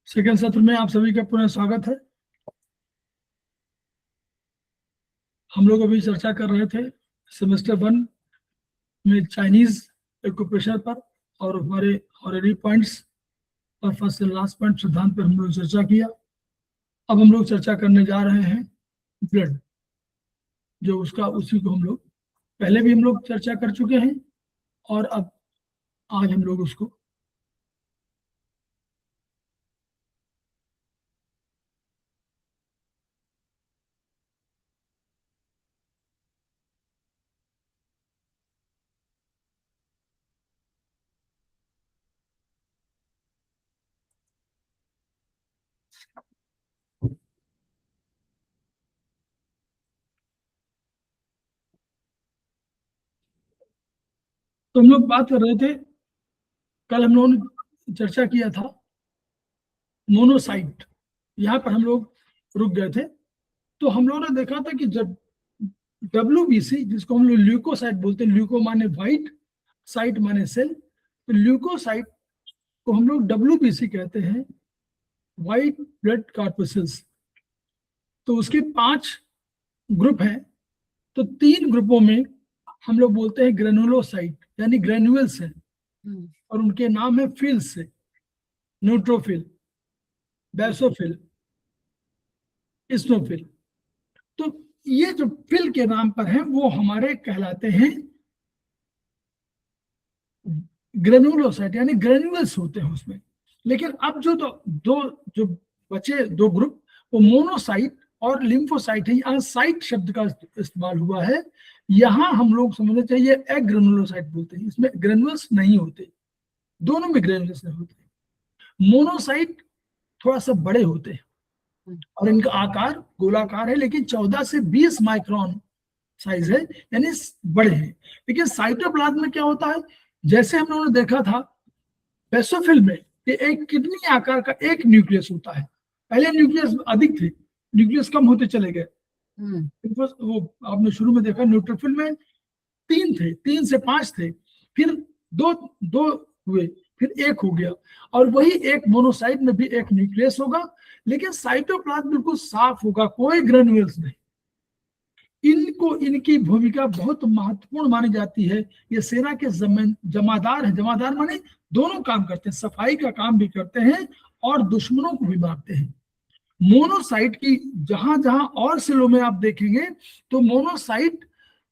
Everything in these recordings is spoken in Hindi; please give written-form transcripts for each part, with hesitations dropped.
सेकंड सत्र में आप सभी का पुनः स्वागत है। हम लोग अभी चर्चा कर रहे थे सेमेस्टर 1 में चाइनीज ऑक्यूपेशन पर और हमारे ऑलरेडी पॉइंट्स और फर्स्ट से लास्ट पॉइंट सिद्धांत पर हम लोग चर्चा किया। अब हम लोग चर्चा करने जा रहे हैं ब्लड, जो उसी को हम लोग पहले भी हम लोग चर्चा कर चुके हैं और अब आज हम लोग उसको तो हम लोग बात कर रहे थे, कल हम लोगों ने चर्चा किया था मोनोसाइट। यहाँ पर हम लोग रुक गए थे। तो हम लोगों ने देखा था कि जब WBC, जिसको हम लोग ल्यूकोसाइट बोलते हैं, ल्यूको माने व्हाइट, साइट माने सेल, तो ल्यूकोसाइट को हम लोग WBC कहते हैं, व्हाइट ब्लड कॉर्पसेल्स। तो उसके 5 ग्रुप हैं। तो 3 ग्रुपों में हम लोग बोलते हैं ग्रेनुलोसाइट, यानी ग्रेन्यूल्स हैं, और उनके नाम है फिल्स से, न्यूट्रोफिल, बेसोफिल, स्नोफिल। तो ये जो फिल के नाम पर हैं वो हमारे कहलाते हैं ग्रेनुलोसाइट, यानी ग्रेन्यूल्स होते हैं उसमें। लेकिन अब जो बचे 2 ग्रुप, वो मोनोसाइट और लिम्फोसाइट है। यहाँ साइट शब्द का इस्तेमाल हुआ है। यहाँ हम लोग समझना चाहिए एग्रेनुलोसाइट बोलते हैं, इसमें ग्रेनुल्स नहीं होते, दोनों में ग्रेनुल्स नहीं होते। मोनोसाइट थोड़ा सा बड़े होते हैं और इनका आकार गोलाकार है, लेकिन 14 से 20 माइक्रोन साइज है, यानी बड़े हैं। लेकिन साइटोप्लाज्म में क्या होता है, जैसे हम लोगों ने देखा था बेसोफिल में, कि एक किडनी आकार का एक न्यूक्लियस होता है। पहले न्यूक्लियस अधिक थे, न्यूक्लियस कम होते चले गए। वो आपने शुरू में देखा न्यूट्रोफिल में 3 थे, 3 से 5 थे, फिर 2 हुए, फिर 1 हो गया। और वही एक मोनोसाइट में भी एक न्यूक्लियस होगा, लेकिन साइटोप्लाज्म बिल्कुल साफ होगा, कोई ग्रेन्यूल्स नहीं। इनकी भूमिका बहुत महत्वपूर्ण मानी जाती है। ये सेना के जमादार है। जमादार माने दोनों काम करते हैं, सफाई का काम भी करते हैं और दुश्मनों को भी मारते हैं। मोनोसाइट की जहां जहां और सेलों में आप देखेंगे तो मोनोसाइट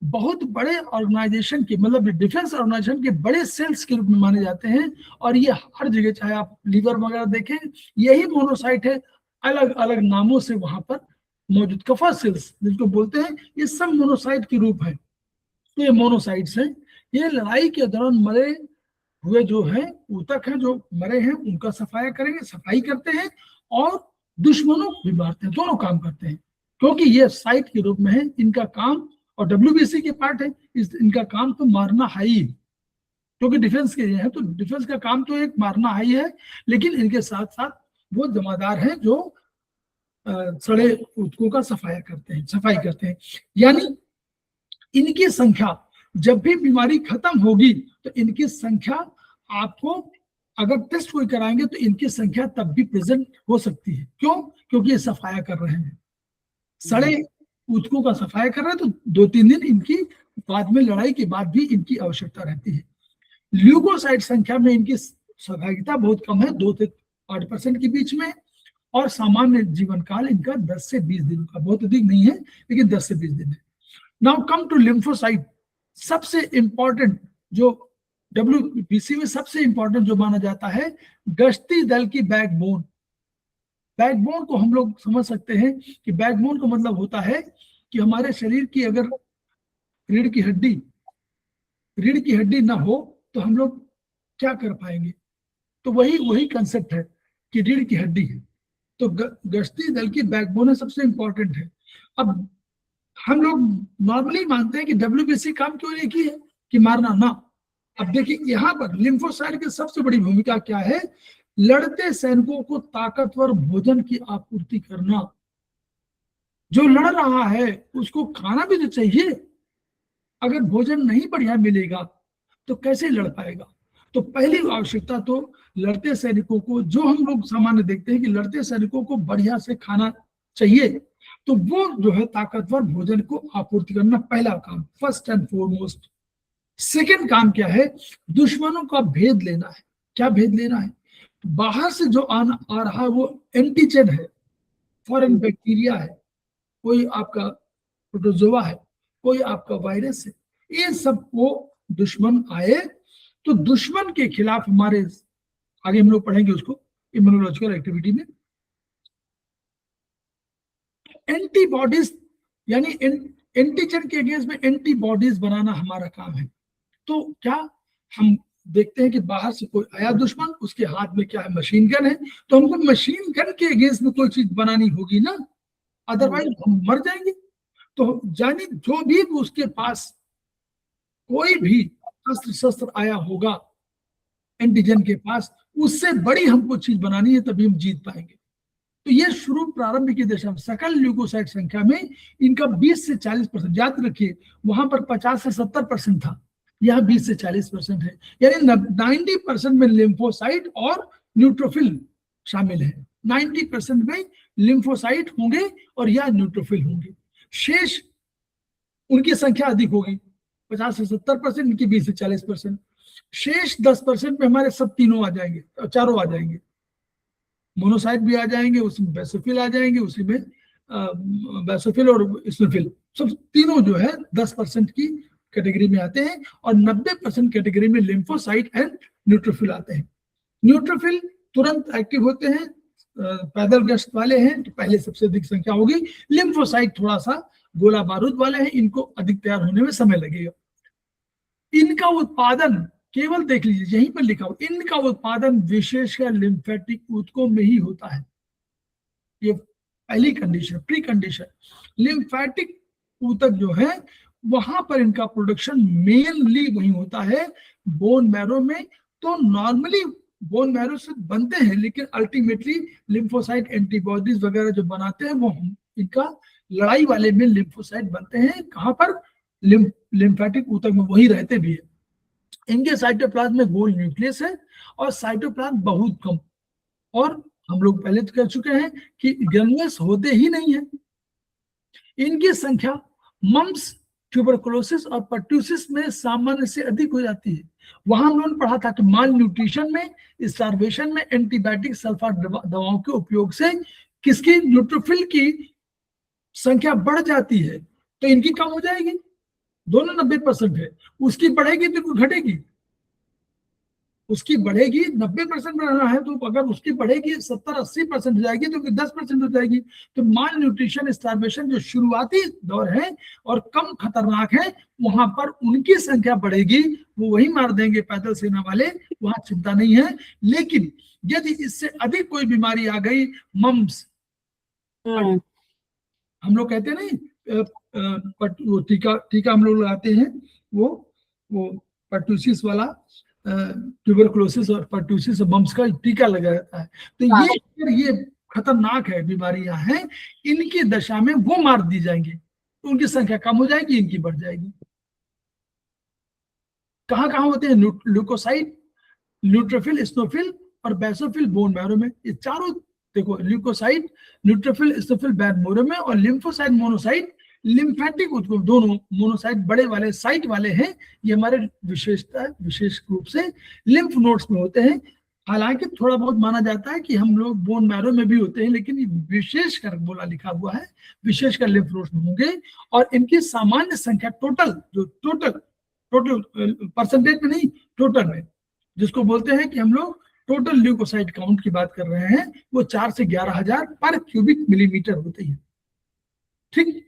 बहुत बड़े ऑर्गेनाइजेशन के, मतलब डिफेंस ऑर्गेनाइजेशन के बड़े सेल्स के रूप में माने जाते हैं। और ये हर जगह, चाहे आप लीवर वगैरह देखें, यही मोनोसाइट है, अलग अलग नामों से वहां पर मौजूद कफा सेल्स जिनको बोलते हैं, ये सब मोनोसाइट के रूप है। तो ये मोनोसाइट्स हैं। ये लड़ाई के दौरान मरे हुए जो है ऊतक हैं, जो मरे हैं, उनका सफाई करते हैं और दुश्मनों को भी मारते हैं। दोनों काम करते हैं, क्योंकि ये साइट के रूप में है इनका काम, और WBC के पार्ट है। इनका काम तो मारना है ही, क्योंकि डिफेंस के लिए है, तो डिफेंस का काम तो एक मारना है ही है। लेकिन इनके साथ साथ वो जमादार हैं जो सड़े ऊतकों का सफाई करते हैं। यानी इनकी संख्या, जब भी बीमारी खत्म होगी तो इनकी संख्या आपको, अगर टेस्ट कोई कराएंगे तो इनकी संख्या तब भी प्रेजेंट हो सकती है। क्यों? क्योंकि ये सफाया कर रहे हैं, सड़े ऊतकों का सफाया कर रहे हैं, तो 2-3 दिन इनकी बाद में, लड़ाई के बाद भी इनकी आवश्यकता रहती है। ल्यूकोसाइट संख्या में इनकी सहभागिता बहुत कम है, 2 से 8% के बीच में, और सामान्य जीवन काल इनका 10 से 20 दिन का, बहुत अधिक नहीं है, लेकिन 10 से 20 दिन है। Now come to lymphocyte. सबसे इंपॉर्टेंट जो WBC में सबसे इंपॉर्टेंट जो माना जाता है, गश्ती दल की बैकबोन। बैकबोन को हम लोग समझ सकते हैं कि बैकबोन का मतलब होता है कि हमारे शरीर की अगर रीढ़ की हड्डी ना हो तो हम लोग क्या कर पाएंगे। तो वही कंसेप्ट है कि रीढ़ की हड्डी है, तो गश्ती दल की बैकबोन सबसे इंपॉर्टेंट है। अब हम लोग नॉर्मली मानते हैं कि WBC काम क्यों नहीं की है, कि मारना ना। अब देखिए यहाँ पर लिम्फोसाइट की सबसे बड़ी भूमिका क्या है, लड़ते सैनिकों को ताकतवर भोजन की आपूर्ति करना। जो लड़ रहा है उसको खाना भी तो चाहिए, अगर भोजन नहीं बढ़िया मिलेगा तो कैसे लड़ पाएगा। तो पहली आवश्यकता तो लड़ते सैनिकों को, जो हम लोग सामान्य देखते हैं कि लड़ते सैनिकों को बढ़िया से खाना चाहिए, तो वो जो है ताकतवर भोजन को आपूर्ति करना पहला काम, फर्स्ट एंड फॉरमोस्ट। सेकंड काम क्या है, दुश्मनों का भेद लेना है। क्या भेद लेना है? बाहर से जो आ रहा है वो एंटीजन है, फॉरेन बैक्टीरिया है, कोई आपका प्रोटोजोआ है, कोई आपका वायरस है, ये सब वो दुश्मन आए तो दुश्मन के खिलाफ हमारे, आगे हम लोग पढ़ेंगे उसको इम्यूनोलॉजिकल एक्टिविटी में, एंटीबॉडीज यानी एंटीजन के अगेंस्ट में एंटीबॉडीज बनाना हमारा काम है। तो क्या हम देखते हैं कि बाहर से कोई आया दुश्मन, उसके हाथ में क्या है, मशीन गन है, तो हमको मशीन गन के अगेंस्ट में कोई चीज बनानी होगी ना, अदरवाइज हम मर जाएंगे। तो जानी जो भी उसके पास कोई भी अस्त्र शस्त्र आया होगा एंटीजन के पास, उससे बड़ी हमको चीज बनानी है, तभी हम जीत पाएंगे। तो ये शुरू प्रारंभ की दशा में सकल ल्यूकोसाइट संख्या में इनका 20 से 40%, याद रखिए वहां पर 50 से 70% था, यहाँ 20 से 40% है, यानी 90% में लिम्फोसाइट और न्यूट्रोफिल शामिल है। 90% में लिम्फोसाइट होंगे और या न्यूट्रोफिल होंगे, शेष उनकी संख्या अधिक होगी, 50 से 70%, इनकी 20 से 40%। शेष 10% में हमारे सब तीनों आ जाएंगे, चारों आ जाएंगे, मोनोसाइट भी आ जाएंगे, उसमें बेसोफिल आ जाएंगे, उसी में बेसोफिल और इस्नोफिल, सब तीनों जो है 10% की कैटेगरी में आते हैं, और 90% कैटेगरी में लिम्फोसाइट एंड न्यूट्रोफिल आते हैं। न्यूट्रोफिल तुरंत एक्टिव होते हैं, पैदल गश्त वाले हैं, तो पहले सबसे अधिक संख्या होगी। लिम्फोसाइट थोड़ा सा गोला बारूद वाले हैं, इनको अधिक तैयार होने में समय लगेगा। इनका उत्पादन केवल देख लीजिए यहीं पर लिखा हो, इनका उत्पादन विशेषकर लिम्फेटिक ऊतकों में ही होता है। ये पहली कंडीशन, प्री कंडीशन। लिम्फेटिक ऊतक जो है वहां पर इनका प्रोडक्शन मेनली वही होता है, बोन मैरो में। तो नॉर्मली बोन मैरो से बनते हैं, लेकिन अल्टीमेटली लिम्फोसाइट एंटीबॉडीज वगैरह जो बनाते हैं वो इनका लड़ाई वाले में लिम्फोसाइट बनते हैं। कहां पर? लिम्फेटिक ऊतक में, वही रहते भी है। इनके साइटोप्लाज्म में गोल न्यूक्लियस है और साइटोप्लाज्म बहुत कम, और हम लोग पहले तो कह चुके हैं कि ग्रेन्युल्स होते ही नहीं है। इनकी संख्या मम्स, ट्यूबरकुलोसिस और पर्ट्यूसिस में सामान्य से अधिक हो जाती है। वहां हम लोगों ने पढ़ा था कि माल न्यूट्रिशन में, स्टार्वेशन में एंटीबायोटिक सल्फा दवाओं के उपयोग से किसकी, न्यूट्रोफिल की संख्या बढ़ जाती है, तो इनकी कम हो जाएगी। दोनों 90% है, उसकी बढ़ेगी तो घटेगी, उसकी बढ़ेगी 90% रहना है, तो अगर उसकी बढ़ेगी 70-80% हो जाएगी तो 10% हो जाएगी। तो माल न्यूट्रिशन, स्टार्वेशन जो शुरुआती दौर है और कम खतरनाक है, वहां पर उनकी संख्या बढ़ेगी, वो वही मार देंगे पैदल सेना वाले, वहां चिंता नहीं है। लेकिन यदि इससे अधिक कोई बीमारी आ गई, मम्स, हम लोग कहते नहीं टीका हम लोग लगाते हैं, वो पर्टूसिस वाला, ट्यूबरकुलोसिस और पर्टूसिस और मम्स का टीका लगा जाता है। तो ये खतरनाक है, बीमारियां हैं, इनकी दशा में वो मार दी जाएंगे, तो उनकी संख्या कम हो जाएगी, इनकी बढ़ जाएगी। कहाँ कहाँ होते हैं? ल्यूकोसाइट, न्यूट्रोफिल, स्नोफिल और बेसोफिल बोन मैरो में। ये चारों देखो, leucocyte, neutrophil, eosinophil bone marrow में, और लिम्फोसाइट, मोनोसाइट लिम्फेटिक ऊतकों, दोनों मोनोसाइट बड़े वाले साइट वाले हैं। ये हमारे विशेषता है, विशेष रूप से लिम्फ नोड्स में होते हैं। हालांकि थोड़ा बहुत माना जाता है कि हम लोग बोन मैरो में भी होते हैं, लेकिन विशेषकर बोला लिखा हुआ है, विशेषकर लिम्फ नोड्स में होंगे। और इनकी सामान्य संख्या टोटल परसेंटेज में नहीं, टोटल में, जिसको बोलते हैं कि हम लोग टोटल ल्यूकोसाइट काउंट की बात कर रहे हैं, वो 4 से 11,000 पर क्यूबिक मिलीमीटर होते हैं। ठीक,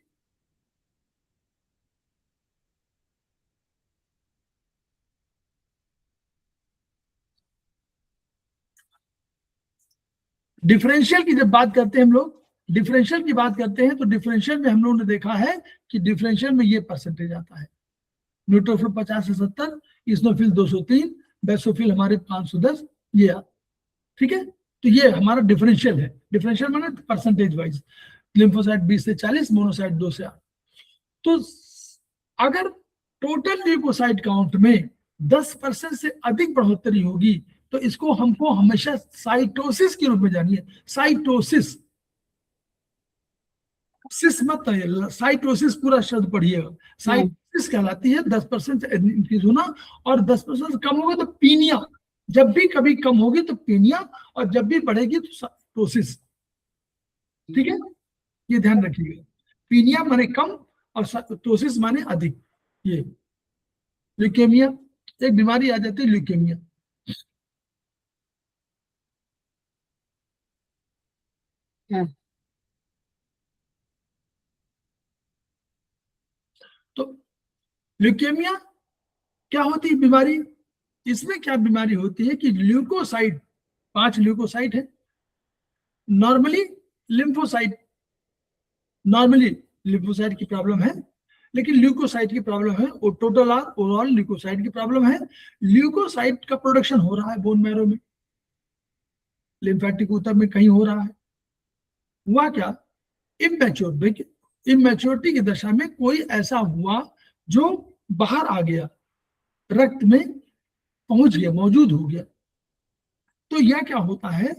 डिफरेंशियल की जब बात करते हैं हम लोग, डिफरेंशियल की बात करते हैं, तो डिफरेंशियल में हम लोगों ने देखा है कि डिफरेंशियल में ये परसेंटेज आता है, न्यूट्रोफिल 50 से 70, इस्नोफिल 203, बेसोफिल हमारे 510, ये ठीक है। तो ये हमारा डिफरेंशियल है। डिफरेंशियल माने परसेंटेज वाइज, लिम्फोसाइट 20 से 40, मोनोसाइट 2 से 8। तो अगर टोटल ल्यूकोसाइट काउंट में 10% से अधिक बढ़ोतरी होगी तो इसको हमको हमेशा साइटोसिस के रूप में जानिए। साइटोसिस, सिस मत कहिए, साइटोसिस पूरा शब्द पढ़िएगा। साइटोसिस कहलाती है 10% इंक्रीज होना, और 10% कम होगा तो पीनिया। जब भी कभी कम होगी तो पीनिया, और जब भी बढ़ेगी तो साइटोसिस। ठीक है, ये ध्यान रखिएगा। पीनिया माने कम और साइटोसिस माने अधिक। ये ल्यूकेमिया, एक बीमारी आ जाती है ल्यूकेमिया। तो ल्यूकेमिया क्या होती है बीमारी? इसमें क्या बीमारी होती है कि ल्यूकोसाइट, 5 ल्यूकोसाइट है नॉर्मली। लिम्फोसाइट, नॉर्मली लिम्फोसाइट की प्रॉब्लम है, लेकिन ल्यूकोसाइट की प्रॉब्लम है, और टोटल आर ओवरऑल ल्यूकोसाइट की प्रॉब्लम है। ल्यूकोसाइट का प्रोडक्शन हो रहा है बोन मैरो में, लिम्फेटिक ऊतक में कहीं हो रहा है। हुआ क्या, इमेच्योर, इमेच्योरिटी की दशा में कोई ऐसा हुआ जो बाहर आ गया, रक्त में पहुंच गया, मौजूद हो गया। तो यह क्या होता है,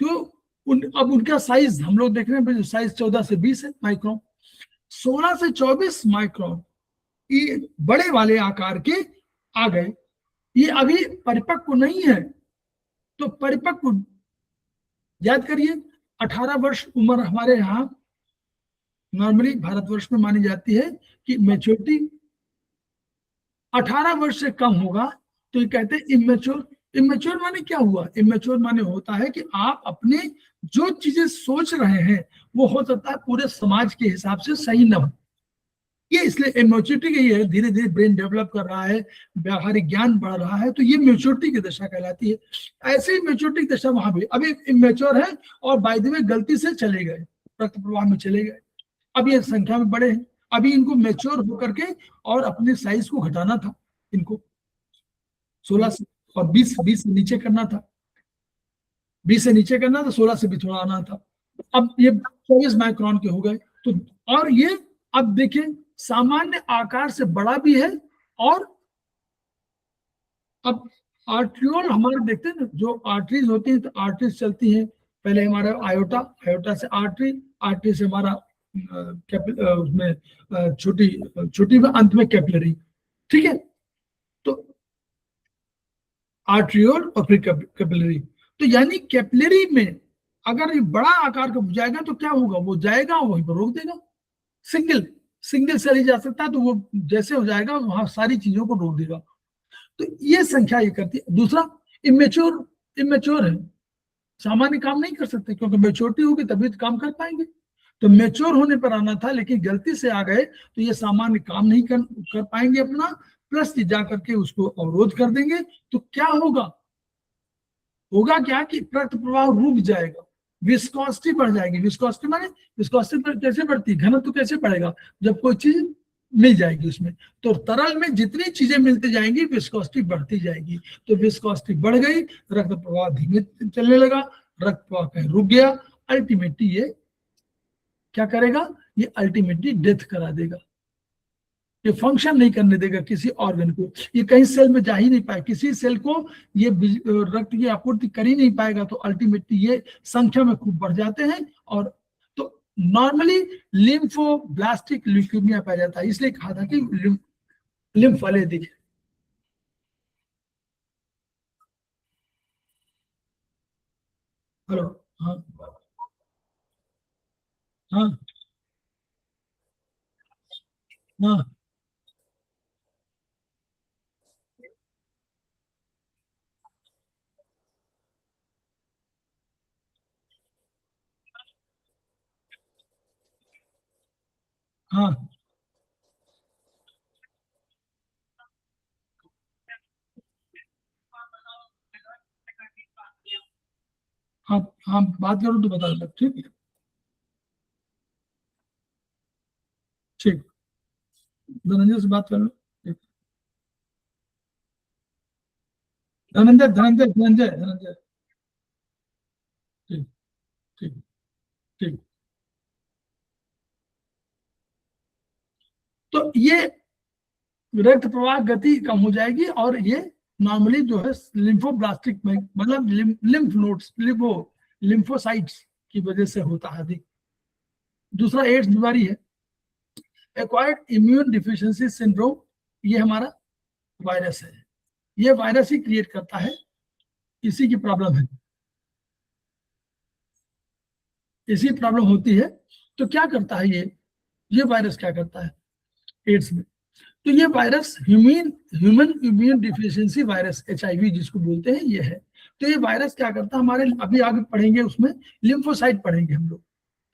तो अब उनका साइज हम लोग देख रहे हैं, साइज 14 से 20 है माइक्रोन, 16 से 24 माइक्रोन, ये बड़े वाले आकार के आ गए। ये अभी परिपक्व नहीं है। तो परिपक्व, याद करिए, 18 वर्ष उम्र हमारे यहाँ नॉर्मली भारतवर्ष में मानी जाती है कि मेच्योरिटी 18 वर्ष से कम होगा तो ये कहते हैं इमेच्योर। इमेच्योर माने क्या हुआ, इमेच्योर माने होता है कि आप अपने जो चीजें सोच रहे हैं वो हो सकता है पूरे समाज के हिसाब से सही न हो। ये इसलिए इमेच्योरिटी की है, धीरे धीरे ब्रेन डेवलप कर रहा है, व्यावहारिक ज्ञान बढ़ रहा है, तो ये मेच्योरिटी की दशा कहलाती है। ऐसे ही मेच्योरिटी की दशा वहां भी अभी इमेच्योर है, और बाय द वे गलती से चले गए, रक्त प्रवाह में चले गए, अब ये संख्या में बड़े हैं। अभी इनको मेच्योर होकर के और अपने साइज को घटाना था, इनको 16 से और 20 से नीचे करना था, 20 से नीचे करना था, 16 से भी थोड़ा आना था। अब ये 24 माइक्रोन के हो गए। तो और ये अब देखिए सामान्य आकार से बड़ा भी है। और अब आर्ट्रियोल हमारे देखते हैं ना, जो आर्टरीज होती हैं, तो आर्टरीज चलती हैं, पहले हमारा आयोटा, आयोटा से आर्टरी, आर्टरी से हमारा उसमें छोटी छोटी में अंत में कैपिलरी। ठीक है, तो आर्ट्रियोल और फिर कैपिलरी। तो यानी कैपिलरी में अगर ये बड़ा आकार का जाएगा तो क्या होगा, वो जाएगा वहीं पर रोक देगा। सिंगल सिंगल सेल ही जा सकता है, तो वो जैसे हो जाएगा वहां सारी चीजों को रोक देगा। तो ये संख्या ये करती है। दूसरा, इमेच्योर, इमेच्योर है, सामान्य काम नहीं कर सकते, क्योंकि मेच्योरिटी होगी तभी तो काम कर पाएंगे। तो मेच्योर होने पर आना था, लेकिन गलती से आ गए तो ये सामान्य काम नहीं कर पाएंगे अपना, प्लस जा करके उसको अवरोध कर देंगे। तो क्या होगा, होगा क्या कि रक्त प्रवाह रुक जाएगा, विस्कोसिटी बढ़ जाएगी। विस्कोसिटी माने, विस्कोसिटी कैसे बढ़ती है, घनत्व कैसे बढ़ेगा, जब कोई चीज मिल जाएगी उसमें, तो तरल में जितनी चीजें मिलती जाएंगी विस्कोसिटी बढ़ती जाएगी। तो विस्कोसिटी बढ़ गई, रक्त प्रवाह धीमे चलने लगा, रक्त प्रवाह कहीं रुक गया, अल्टीमेटली ये क्या करेगा, ये अल्टीमेटली डेथ करा देगा। ये फंक्शन नहीं करने देगा किसी ऑर्गन को, ये कहीं सेल में जा ही नहीं पाए, किसी सेल को ये रक्त की आपूर्ति कर ही नहीं पाएगा। तो अल्टीमेटली ये संख्या में खूब बढ़ जाते हैं। और तो नॉर्मली लिम्फोब्लास्टिक ल्यूकेमिया पाया जाता है, इसलिए कहा था कि लिम्फ वाले दिखे। हेलो, हाँ हाँ हाँ हाँ हाँ हाँ, बात करो तो बता दो, ठीक है। ठीक, धनंजय से बात कर लो। ठीक। धनंजय धनंजय धनंजय धनंजय। ठीक, ठीक, ठीक। तो ये रक्त प्रवाह गति कम हो जाएगी, और ये नॉर्मली जो है लिम्फोब्लास्टिक में, मतलब लिम्फ नोड्स, लिम्फोसाइट्स की वजह से होता है अधिक। दूसरा एड्स बीमारी है, एक्वायर्ड इम्यून डिफिशिएंसी सिंड्रोम, ये हमारा वायरस है, ये वायरस ही क्रिएट करता है, इसी की प्रॉब्लम है, इसी प्रॉब्लम होती है। तो क्या करता है ये वायरस क्या करता है एड्स में? तो ये virus human immune deficiency virus, HIV जिसको बोलते हैं, ये है। तो ये वायरस क्या करता है हमारे, अभी आगे पढ़ेंगे उसमें लिम्फोसाइट पढ़ेंगे हम लोग,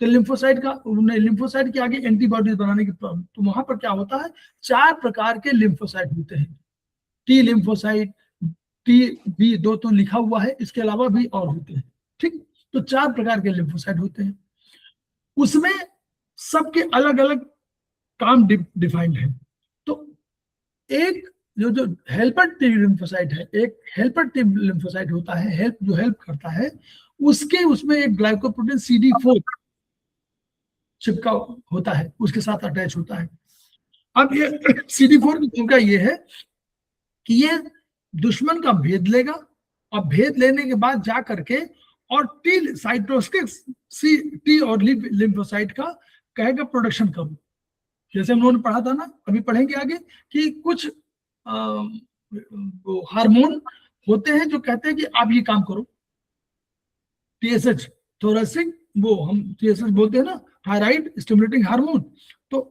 तो लिम्फोसाइट के आगे एंटीबॉडीज बनाने की प्रॉब्लम। तो वहां पर क्या होता है, 4 प्रकार के लिम्फोसाइट होते हैं, टी लिम्फोसाइट, टी बी 2 तो लिखा हुआ है, इसके अलावा भी और होते हैं, ठीक। तो 4 प्रकार के लिम्फोसाइट होते हैं, उसमें सबके अलग अलग काम डिफाइंड है। तो एक जो हेल्पर टी लिम्फोसाइट है, एक हेल्पर टी लिम्फोसाइट होता है, जो हेल्प करता है, उसमें एक ग्लाइकोप्रोटीन CD4 चिपका होता है, उसके साथ अटैच होता है। अब ये CD4 की भूमिका ये है कि ये दुश्मन का भेद लेगा, और भेद लेने के बाद जा करके और टी साइटोस्किक टी और लिम्फोसाइट का कहेगा प्रोडक्शन करो। जैसे हम लोगों ने पढ़ा था ना, अभी पढ़ेंगे आगे, कि कुछ हार्मोन होते हैं जो कहते हैं कि आप ये काम करो, TSH, थोरेसिक, वो हम TSH बोलते हैं ना, थायराइड स्टिमुलेटिंग हार्मोन। तो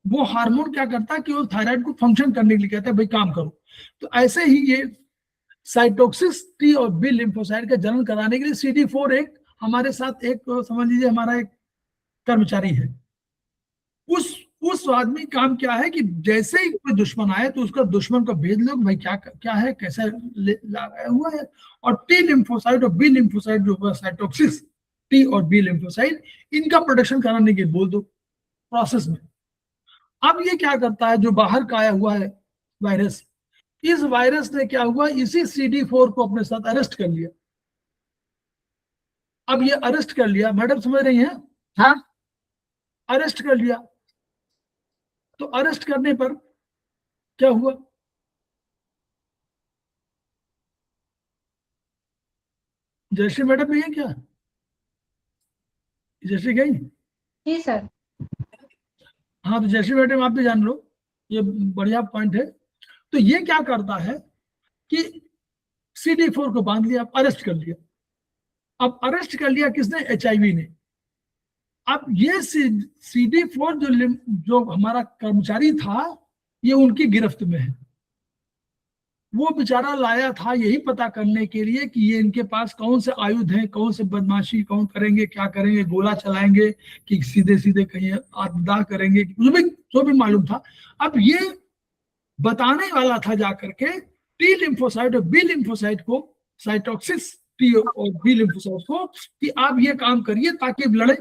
वो हार्मोन क्या करता है कि वो थायराइड को फंक्शन करने के लिए कहता है भाई काम करो। तो ऐसे ही ये साइटोक्सिस टी और बी लिम्फोसाइट का जन्म कराने के लिए CD4 एक हमारे साथ, एक समझ लीजिए हमारा एक कर्मचारी है। उस आदमी काम क्या है कि जैसे ही कोई दुश्मन आए तो उसका दुश्मन को भेज लो भाई क्या क्या है, कैसा लगाया हुआ है। और टी लिम्फोसाइट और बी लिम्फोसाइट जो हुआ साइटोक्सिस टी और बी लिम्फोसाइट, इनका प्रोडक्शन कराने के बोल दो प्रोसेस में। अब ये क्या करता है, जो बाहर का आया हुआ है वायरस, इस वायरस ने क्या हुआ, इसी CD4 को अपने साथ अरेस्ट कर लिया। अब ये अरेस्ट कर लिया, मैडम समझ रही हैं? हाँ, अरेस्ट कर लिया। तो अरेस्ट करने पर क्या हुआ, जयश्री मैडम भी है क्या? जयश्री गई? जी सर। हाँ, तो जयश्री मैडम आप भी जान लो, ये बढ़िया पॉइंट है। तो ये क्या करता है कि CD4 को बांध लिया, अरेस्ट कर लिया। अब अरेस्ट कर लिया किसने, HIV ने। अब ये CD4 जो हमारा कर्मचारी था, ये उनकी गिरफ्त में है। वो बेचारा लाया था यही पता करने के लिए कि ये इनके पास कौन से आयुध हैं, कौन से बदमाशी कौन करेंगे, क्या करेंगे, गोला चलाएंगे कि सीधे सीधे कहीं आपदा करेंगे, जो भी मालूम था। अब ये बताने वाला था जाकर के टी लिम्फोसाइट और बी लिम्फोसाइट को, साइटोक्सिस टी और बी लिम्फोसाइट को, कि आप ये काम करिए ताकि लड़े।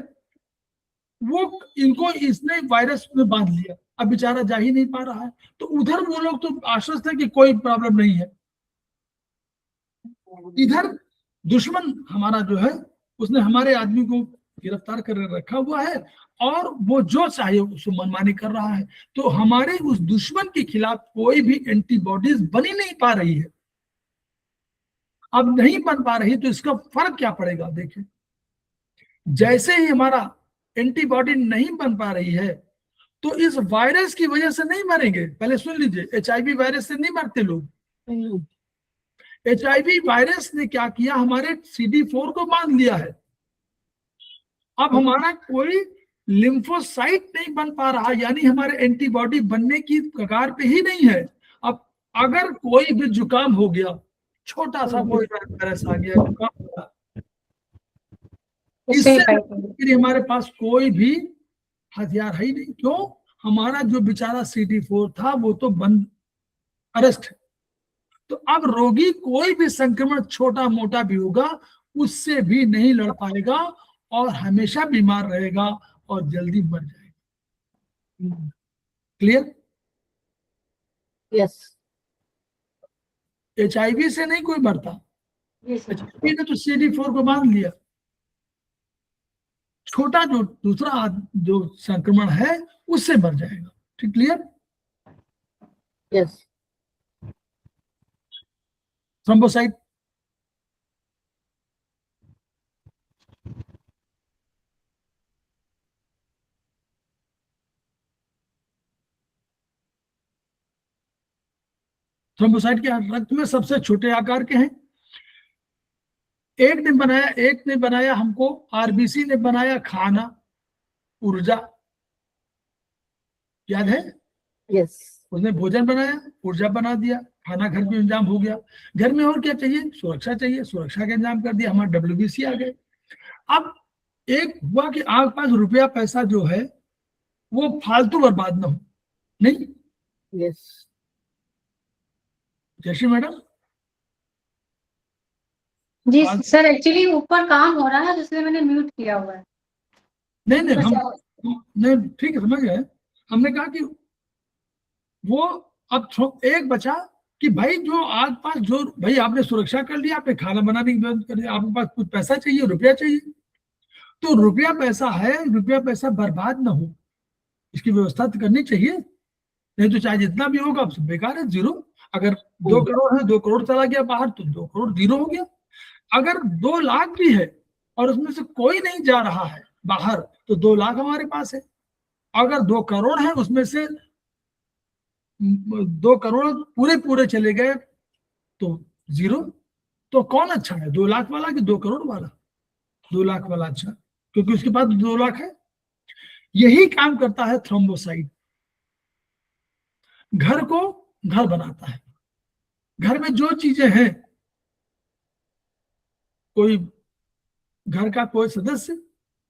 वो इनको इसने वायरस में बांध लिया, अब बेचारा जा ही नहीं पा रहा है। तो उधर वो लोग तो आश्वस्त है कि कोई प्रॉब्लम नहीं है, इधर दुश्मन हमारा जो है उसने हमारे आदमी को गिरफ्तार कर रखा हुआ है, और वो जो चाहे उसको मनमानी कर रहा है। तो हमारे उस दुश्मन के खिलाफ कोई भी एंटीबॉडीज बनी नहीं पा रही है। अब नहीं बन पा रही तो इसका फर्क क्या पड़ेगा, देखिए, जैसे ही हमारा एंटीबॉडी नहीं बन पा रही है, तो इस वायरस की वजह से नहीं मरेंगे। पहले सुन लीजिए, HIV वायरस से नहीं मरते लोग। HIV वायरस ने क्या किया, हमारे CD4 को बांध लिया है। अब हमारा कोई लिम्फोसाइट नहीं बन पा रहा, यानी हमारे एंटीबॉडी बनने की कगार पे ही नहीं है। अब अगर कोई भी जुकाम हो गया, छोटा सा कोई वायरस आ गया, जुकाम हो गया, इससे हमारे पास कोई भी हथियार है ही नहीं। क्यों? हमारा जो बेचारा CD4 था वो तो बंद, अरेस्ट है। तो अब रोगी कोई भी संक्रमण छोटा मोटा भी होगा उससे भी नहीं लड़ पाएगा, और हमेशा बीमार रहेगा और जल्दी मर जाएगा। क्लियर? यस। HIV से नहीं कोई मरता, HIV ने तो CD4 को बांध लिया। छोटा जो दूसरा जो संक्रमण है उससे मर जाएगा। ठीक, क्लियर? यस। थ्रोम्बोसाइट, थ्रोम्बोसाइट क्या रक्त में सबसे छोटे आकार के हैं। एक ने बनाया हमको, आरबीसी ने बनाया खाना, ऊर्जा, याद है? यस। उसने भोजन बनाया, ऊर्जा बना दिया, खाना घर में इंतजाम हो गया। घर में और क्या चाहिए? सुरक्षा चाहिए, सुरक्षा का इंतजाम कर दिया, हमारे डब्ल्यूबीसी आ गए। अब एक हुआ कि आपके पास रुपया पैसा जो है वो फालतू बर्बाद ना हो, नहीं? यस। जैसे मैडम जी फाल- सर, एक्चुअली ऊपर काम हो रहा है इसलिए मैंने म्यूट किया हुआ है। नहीं हम नहीं, ठीक है, समझ गए। हमने कहा कि वो अब एक बचा कि भाई जो आज पास जो भाई आपने सुरक्षा कर लिया, आपने खाना बनाने की व्यवस्था कर लिया, आपके पास कुछ पैसा चाहिए, रुपया चाहिए, तो रुपया पैसा है, रुपया पैसा बर्बाद ना हो इसकी व्यवस्था तो करनी चाहिए। नहीं तो चाहे जितना भी होगा सब बेकार है, जीरो। अगर 2 करोड़ है, 2 करोड़ चला गया बाहर तो 2 करोड़ जीरो हो गया। अगर 2 लाख भी है और उसमें से कोई नहीं जा रहा है बाहर तो 2 लाख हमारे पास है। अगर 2 करोड़ है उसमें से 2 करोड़ पूरे पूरे चले गए तो जीरो। तो कौन अच्छा है, 2 लाख वाला कि 2 करोड़ वाला? 2 लाख वाला अच्छा, क्योंकि उसके पास 2 लाख है। यही काम करता है थ्रोम्बोसाइट, घर को घर बनाता है। घर में जो चीजें हैं, कोई घर का कोई सदस्य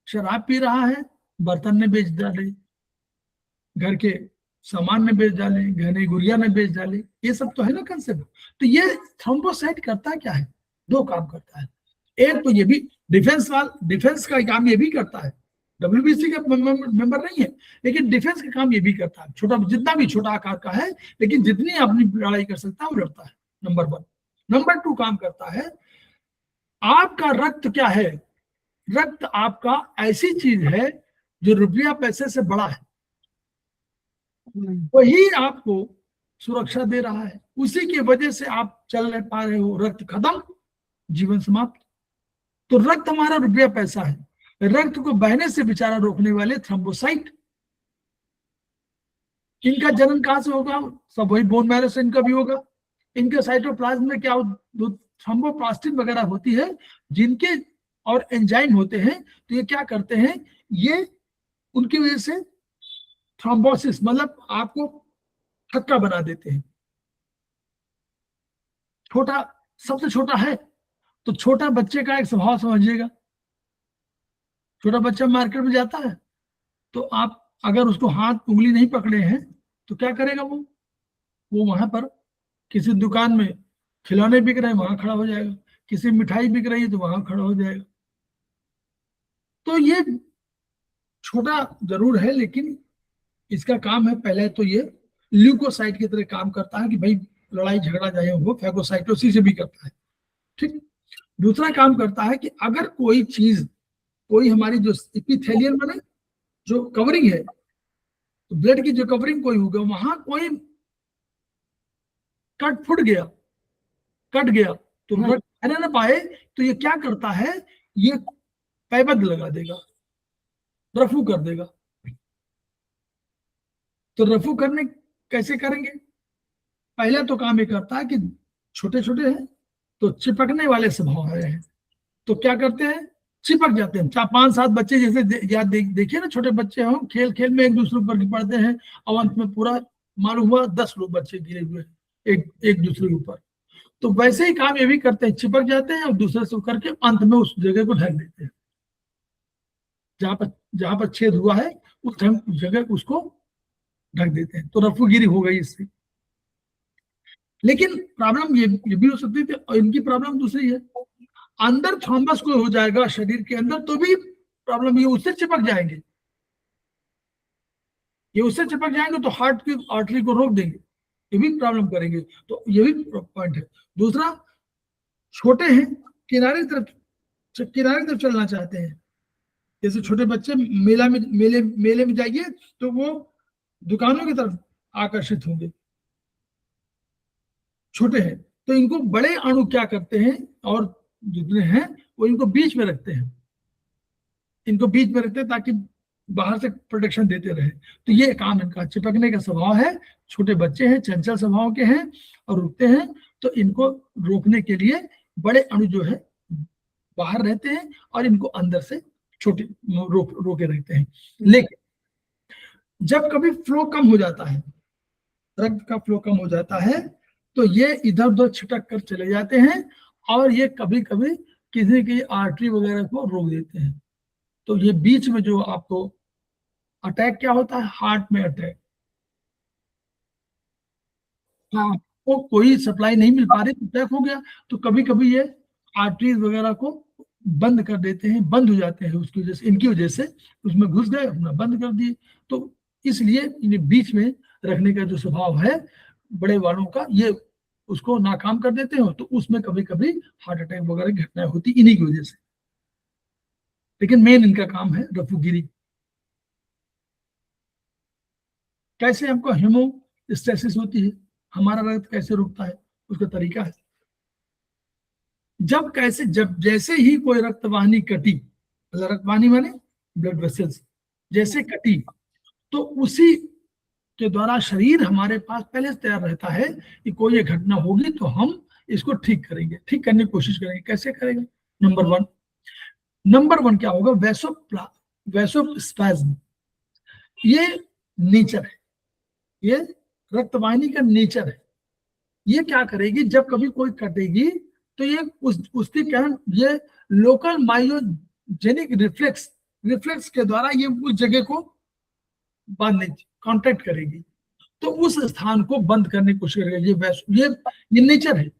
शराब पी रहा है, बर्तन ने बेच डाले, घर के सामान ने बेच डाले, गहने गुड़िया ने बेच डाले, ये सब तो है ना कंसेप्ट। तो ये थ्रोम्बोसाइट करता क्या है? 2 काम करता है। एक तो ये भी डिफेंस का काम ये भी करता है, डब्ल्यूबीसी का मेंबर नहीं है, लेकिन डिफेंस का काम ये भी करता है। छोटा जितना भी छोटा आकार का है, लेकिन जितनी अपनी लड़ाई कर सकता है वो लड़ता है, नंबर 1। नंबर 2 काम करता है, आपका रक्त क्या है? रक्त आपका ऐसी चीज है जो रुपया पैसे से बड़ा है, वही आपको सुरक्षा दे रहा है, उसी की वजह से आप चल नहीं पा रहे हो। रक्त खत्म, जीवन समाप्त। तो रक्त हमारा रुपया पैसा है, रक्त को बहने से बेचारा रोकने वाले थ्रोम्बोसाइट। इनका जन्म कहां से होगा? सब वही बोन मैरो से इनका भी होगा। इनके साइटोप्लाज्म में क्या थ्रोम्बोप्लास्टिन वगैरह होती है, जिनके और एंजाइम होते हैं, तो ये क्या करते हैं, ये उनकी वजह से थ्रोम्बोसिस मतलब आपको थक्का बना देते हैं। छोटा, सबसे छोटा है तो छोटा बच्चे का एक स्वभाव समझिएगा। छोटा बच्चा मार्केट में जाता है तो आप अगर उसको हाथ उंगली नहीं पकड़े हैं तो क्या करेगा? वो वहां पर किसी दुकान में खिलौने बिक रहे हैं वहां खड़ा हो जाएगा, किसी मिठाई बिक रही है तो वहां खड़ा हो जाएगा। तो ये छोटा जरूर है, लेकिन इसका काम है, पहले तो ये ल्यूकोसाइट की तरह काम करता है कि भाई लड़ाई झगड़ा चाहे हो, फैगोसाइटोसिस से भी करता है, ठीक। दूसरा काम करता है कि अगर कोई चीज, कोई हमारी जो एपिथेलियम माने जो कवरिंग है, तो ब्लड की जो कवरिंग कोई होगा, वहां कोई फुट गया, कट गया, तो रक्त बहने ना पाए, तो ये क्या करता है, ये पैबंद लगा देगा, रफू कर देगा। तो रफू करने कैसे करेंगे? पहला तो काम ये करता है कि छोटे छोटे हैं तो चिपकने वाले स्वभाव है, तो क्या करते हैं, चिपक जाते हैं। 4 5 7 बच्चे जैसे याद देखिए ना, छोटे बच्चे हों, खेल खेल में एक दूसरे पर पड़ते हैं और अंत में पूरा मालूम हुआ 10 लोग बच्चे गिरे हुए एक एक दूसरे के ऊपर। तो वैसे ही काम ये भी करते हैं, चिपक जाते हैं और दूसरे से करके अंत में उस जगह को ढक देते हैं, जहां पर छेद हुआ है उस जगह उसको ढक देते हैं। तो रफूगिरी हो गई इससे। लेकिन प्रॉब्लम ये भी हो सकती थी, और इनकी प्रॉब्लम दूसरी है, अंदर थ्रोम्बस को हो जाएगा शरीर के अंदर तो भी प्रॉब्लम, ये उससे चिपक जाएंगे, ये उससे चिपक जाएंगे तो हार्ट की आर्टरी को रोक देंगे, ये भी प्रॉब्लम करेंगे। तो ये भी पॉइंट है। दूसरा, छोटे हैं, किनारे की तरफ चलना चाहते हैं। जैसे छोटे बच्चे मेले में जाइए तो वो दुकानों की तरफ आकर्षित होंगे, छोटे हैं, तो इनको बड़े अणु क्या करते हैं, और जितने हैं वो इनको बीच में रखते हैं, इनको बीच में रखते हैं ताकि बाहर से प्रोटेक्शन देते रहे। तो ये काम इनका, चिपकने का स्वभाव है, छोटे बच्चे हैं, चंचल स्वभाव के हैं और रुकते हैं, तो इनको रोकने के लिए बड़े अणु जो है बाहर रहते हैं और इनको अंदर से छोटे रोके रहते हैं। लेकिन जब कभी फ्लो कम हो जाता है, रक्त का फ्लो कम हो जाता है, तो ये इधर उधर छिटक कर चले जाते हैं और ये कभी कभी किसी की आर्टरी वगैरह को रोक देते हैं। तो ये बीच में जो आपको अटैक क्या होता है, हार्ट में अटैक, आपको कोई सप्लाई नहीं मिल पा रही, अटैक हो गया, तो कभी कभी ये आर्टरीज वगैरह को बंद कर देते हैं, बंद हो जाते हैं उसकी वजह से, इनकी वजह से उसमें घुस गए, अपना बंद कर दिए। तो इसलिए इन्हें बीच में रखने का जो स्वभाव है बड़े वालों का, ये उसको नाकाम कर देते हो, तो उसमें कभी कभी हार्ट अटैक वगैरह की घटनाएं होती इन्हीं की वजह से। लेकिन मेन इनका काम है रफूगिरी। कैसे हमको हेमोस्टेसिस होती है, हमारा रक्त कैसे रुकता है, उसका तरीका है। जब जैसे ही कोई रक्तवाहिनी कटी, रक्तवाहिनी माने ब्लड वेसल्स, जैसे कटी, तो उसी के द्वारा शरीर हमारे पास पहले से तैयार रहता है कि कोई ये घटना होगी तो हम इसको ठीक करेंगे, ठीक करने की कोशिश करेंगे। कैसे करेंगे? नंबर वन क्या होगा, वैसोस्पैज्म। ये नेचर है, ये रक्तवाहिनी का नेचर है। ये क्या करेगी, जब कभी कोई कटेगी तो ये उसके कारण ये लोकल मायोजेनिक रिफ्लेक्स के द्वारा ये उस जगह को बांधने कांटेक्ट करेगी, तो उस स्थान को बंद करने की कोशिश करेगा। ये नेचर है,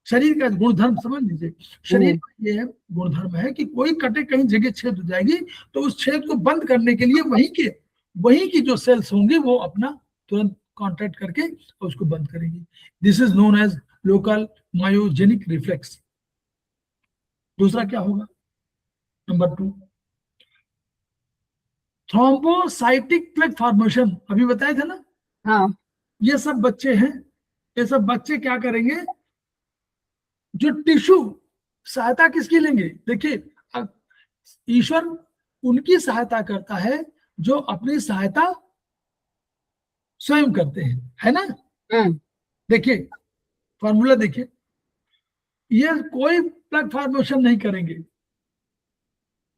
शरीर का गुणधर्म समझ लीजिए। शरीर का ये गुणधर्म है कि कोई कटे कहीं जगह छेद हो जाएगी तो उस छेद को बंद करने के लिए वहीं की जो सेल्स होंगी वो अपना तुरंत कांटेक्ट करके और उसको बंद करेगी। This is known as local myogenic reflex. दूसरा क्या होगा, नंबर 2, थ्रोम्बोसाइटिक प्लेग फॉर्मेशन। अभी बताए थे ना। हाँ। ये सब बच्चे हैं, ये सब बच्चे क्या करेंगे, जो टिश्यू सहायता किसकी लेंगे, देखिए ईश्वर उनकी सहायता करता है जो अपनी सहायता स्वयं करते हैं, है ना। देखिए फॉर्मूला देखिए, ये कोई प्लग फॉर्मेशन नहीं करेंगे,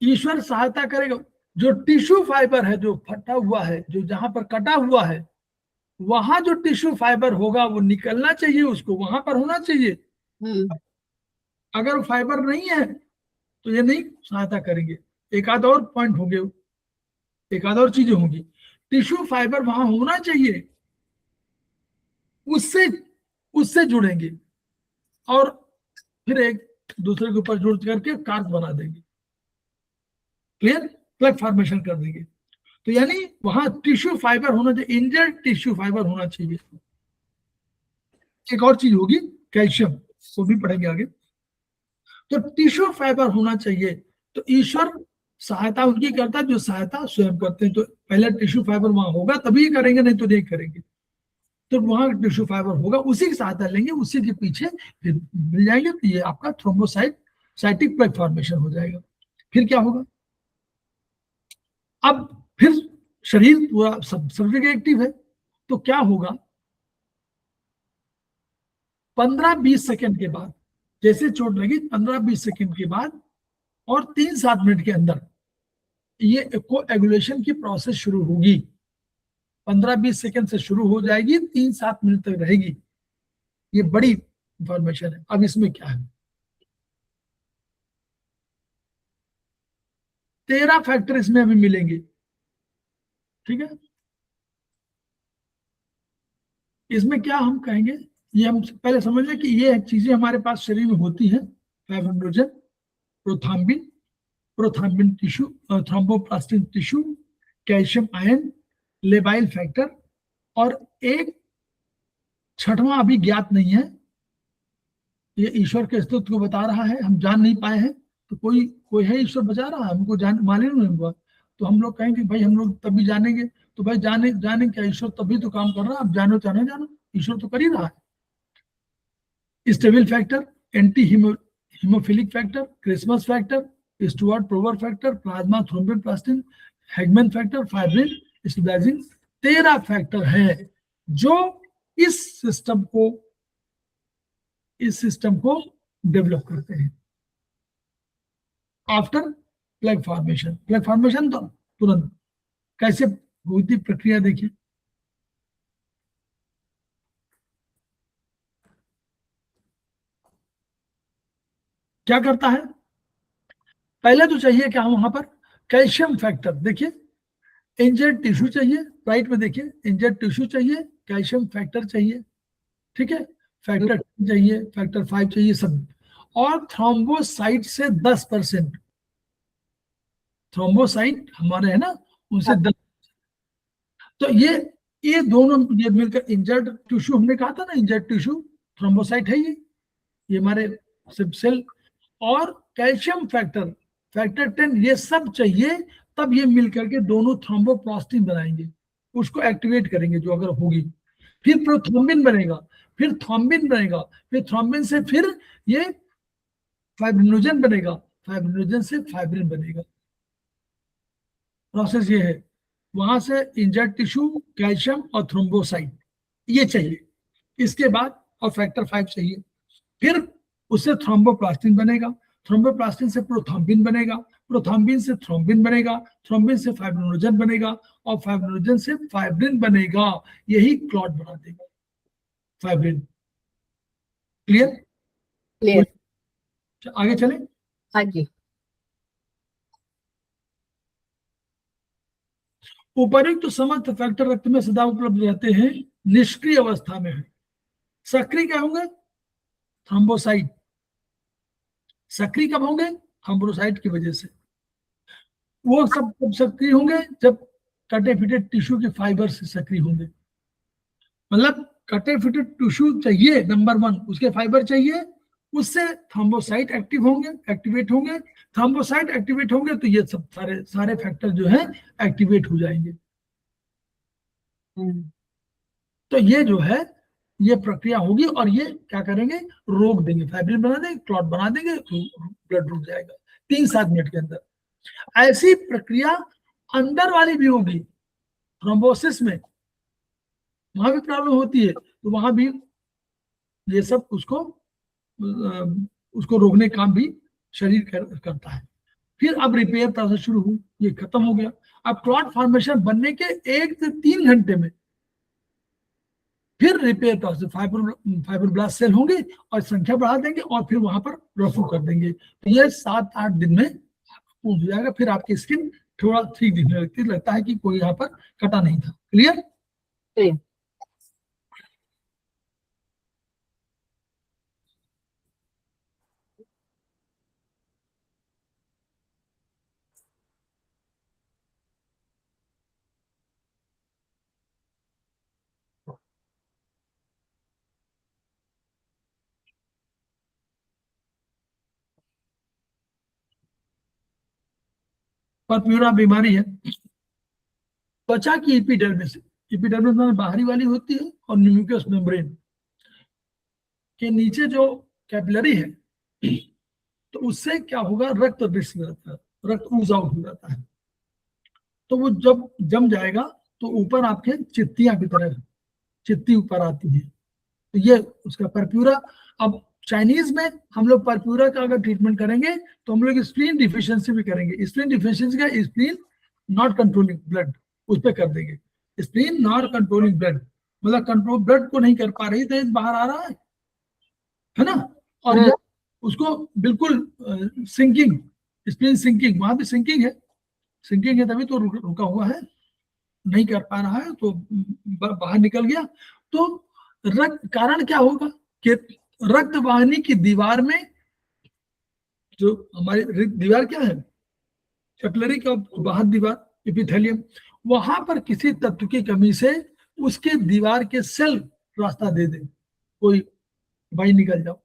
ईश्वर सहायता करेगा। जो टिश्यू फाइबर है, जो फटा हुआ है, जो जहां पर कटा हुआ है, वहां जो टिश्यू फाइबर होगा वो निकलना चाहिए, उसको वहां पर होना चाहिए। अगर वो फाइबर नहीं है तो ये नहीं सहायता करेंगे। एक आध और पॉइंट होंगे, एक आध और चीजें होंगी। टिश्यू फाइबर वहां होना चाहिए, उससे जुड़ेंगे और फिर एक दूसरे के ऊपर जुड़ करके कार्क बना देंगे। क्लियर, प्लग फॉर्मेशन कर देंगे। तो यानी वहां टिश्यू फाइबर होना चाहिए, इंजर्ड टिश्यू फाइबर होना चाहिए। एक और चीज होगी कैल्शियम, वो भी पढ़ेंगे आगे। तो टिश्यू फाइबर होना चाहिए, तो ईश्वर सहायता उनकी करता है जो सहायता स्वयं करते हैं। तो पहले टिश्यू फाइबर वहां होगा तभी करेंगे, नहीं तो नहीं करेंगे। तो वहां टिश्यू फाइबर होगा, उसी की सहायता लेंगे, उसी के पीछे फिर मिल जाएंगे, तो ये आपका थ्रोम्बोसाइटिक प्लेग फॉर्मेशन हो जाएगा। फिर क्या होगा, अब फिर शरीर पूरा सब जगह एक्टिव है, तो क्या होगा, 15-20 सेकंड के बाद, जैसे चोट लगी 15-20 सेकंड के बाद और 3-7 मिनट के अंदर ये कोएगुलेशन की प्रोसेस शुरू होगी। 15-20 सेकंड से शुरू हो जाएगी, 3-7 मिनट तक रहेगी। ये बड़ी इंफॉर्मेशन है। अब इसमें क्या है, 13 फैक्टर इसमें अभी मिलेंगे, ठीक है। इसमें क्या हम कहेंगे, ये हम पहले समझ लें कि ये चीजें हमारे पास शरीर में होती हैं। Fibrinogen, prothrombin tissue, thromboplastin tissue, calcium ion, labile factor, और एक छठवां अभी ज्ञात नहीं है, ये ईश्वर के अस्तित्व को बता रहा है, हम जान नहीं पाए हैं। तो कोई है ईश्वर बचा रहा है हमको, मालूम नहीं हुआ, तो हम लोग कहेंगे भाई हम लोग तभी जानेंगे। तो भाई जाने क्या, ईश्वर तभी तो काम कर रहा है, अब जानो चाहे जानो, ईश्वर तो कर ही रहा है। Stabile factor, anti haemophilic factor, Christmas factor, Stuart Prower factor, plasma thrombin plastin, Hageman factor, fibrin, stabilising. 13 factor हैं जो इस सिस्टम को डेवलप करते हैं after plug formation. Plug formation तो तुरंत कैसे होती प्रक्रिया देखिए। क्या करता है, पहले तो चाहिए क्या वहां पर, कैल्शियम फैक्टर। देखिए इंजर्ड टिश्यू चाहिए, राइट में देखिए इंजर्ड टिश्यू चाहिए, कैल्शियम फैक्टर चाहिए, ठीक है, फैक्टर चाहिए, फैक्टर 5 चाहिए सब, और थ्रोम्बोसाइट से 10%। थ्रोम्बोसाइट हमारे है ना, उनसे 10। तो ये दोनों ये मिलकर इंजर्ड टिश्यू, हमने कहा था ना इंजर्ड टिश्यू थ्रोम्बोसाइट है, ये हमारे सिर्फ सेल, और कैल्शियम फैक्टर, फैक्टर 10, ये सब चाहिए, तब ये मिलकर के दोनों थ्रोम्बोप्लास्टिन बनाएंगे, उसको एक्टिवेट करेंगे जो अगर होगी, फिर प्रोथ्रोम्बिन बनेगा, फिर थ्रोम्बिन बनेगा, फिर थ्रोम्बिन से फिर ये फाइब्रिनोजन बनेगा, फाइब्रिनोजन से फाइब्रिन बनेगा। प्रोसेस ये है, वहां से इंजर्ड टिश्यू, कैल्शियम और थ्रोम्बोसाइट ये चाहिए, इसके बाद और फैक्टर 5 चाहिए, फिर उससे थ्रोम्बोप्लास्टिन बनेगा, थ्रोम्बोप्लास्टिन से प्रोथ्रोम्बिन बनेगा, प्रोथ्रोम्बिन से थ्रोम्बिन बनेगा, थ्रोम्बिन से फाइब्रिनोजन बनेगा, और फाइब्रिनोजन से फाइब्रिन बनेगा, यही क्लॉट बना देगा फाइब्रिन। क्लियर? क्लियर। आगे चले। हाँ जी। उपर्युक्त समस्त फैक्टर रक्त में सदा उपलब्ध रहते हैं, निष्क्रिय अवस्था में है। सक्रिय क्या होंगे, थ्रोम्बोसाइट। सक्रिय कब होंगे, थ्रोम्बोसाइट की वजह से। वो सब कब सक्रिय होंगे, जब कटे फिटे टिश्यू के फाइबर से सक्रिय होंगे। मतलब कटे फिटे टिश्यू चाहिए नंबर 1, उसके फाइबर चाहिए, उससे थ्रोम्बोसाइट एक्टिवेट होंगे, थ्रोम्बोसाइट एक्टिवेट होंगे तो ये सब सारे फैक्टर जो है एक्टिवेट हो जाएंगे। तो ये जो है ये प्रक्रिया होगी, और ये क्या करेंगे, रोक देंगे, फाइब्रिन बना देंगे, क्लॉट बना देंगे, ब्लड रुक जाएगा 3-7 मिनट के अंदर। ऐसी प्रक्रिया अंदर वाली भी होगी, थ्रोम्बोसिस में वहां भी प्रॉब्लम होती है, तो वहां भी ये सब उसको रोकने का काम भी शरीर करता है। फिर अब रिपेयर प्रोसेस शुरू हुई, ये खत्म हो गया। अब क्लॉट फॉर्मेशन बनने के 1 से 3 घंटे में फिर रिपेयर प्रोसेस, फाइब्रोब्लास्ट सेल होंगे और संख्या बढ़ा देंगे, और फिर वहां पर रफू कर देंगे। तो ये 7-8 दिन में हो जाएगा, फिर आपकी स्किन थोड़ा ठीक दिखने लगता है कि कोई यहाँ पर कटा नहीं था। क्लियर? परप्यूरा बीमारी है त्वचा की एपिडर्मिस। एपिडर्मिस में बाहरी वाली होती है, और न्यूक्लियस मेम्ब्रेन के नीचे जो कैपिलरी है, तो उससे क्या होगा, रक्त रिस्क रहता है, रक्त ऊज आउट हो जाता है, तो वो जब जम जाएगा तो ऊपर आपके चित्तियां की तरह चित्ती ऊपर आती है, तो ये उसका परप्यूरा। अब चाइनीज में हम लोग परप्यूरा का अगर ट्रीटमेंट करेंगे तो हम लोग स्प्लीन डिफिशियंसी भी करेंगे। स्प्लीन डिफिशियंसी का स्प्लीन नॉट कंट्रोलिंग ब्लड, उस पर कर देंगे। स्प्लीन नॉट कंट्रोलिंग ब्लड, मतलब कंट्रोल ब्लड को नहीं कर पा रही, तो बाहर आ रहा है ना, और ये उसको बिल्कुल सिंकिंग, स्प्लीन सिंकिंग, वहां भी सिंकिंग है तभी तो रुका हुआ है, नहीं कर पा रहा है, तो बाहर निकल गया। तो रक्त कारण क्या होगा कि रक्त वाहिनी की दीवार में, जो हमारी दीवार क्या है, कैपिलरी का बाहर दीवार एपिथेलियम, वहां पर किसी तत्व की कमी से उसके दीवार के सेल रास्ता दे दे, कोई भाई निकल जाओ।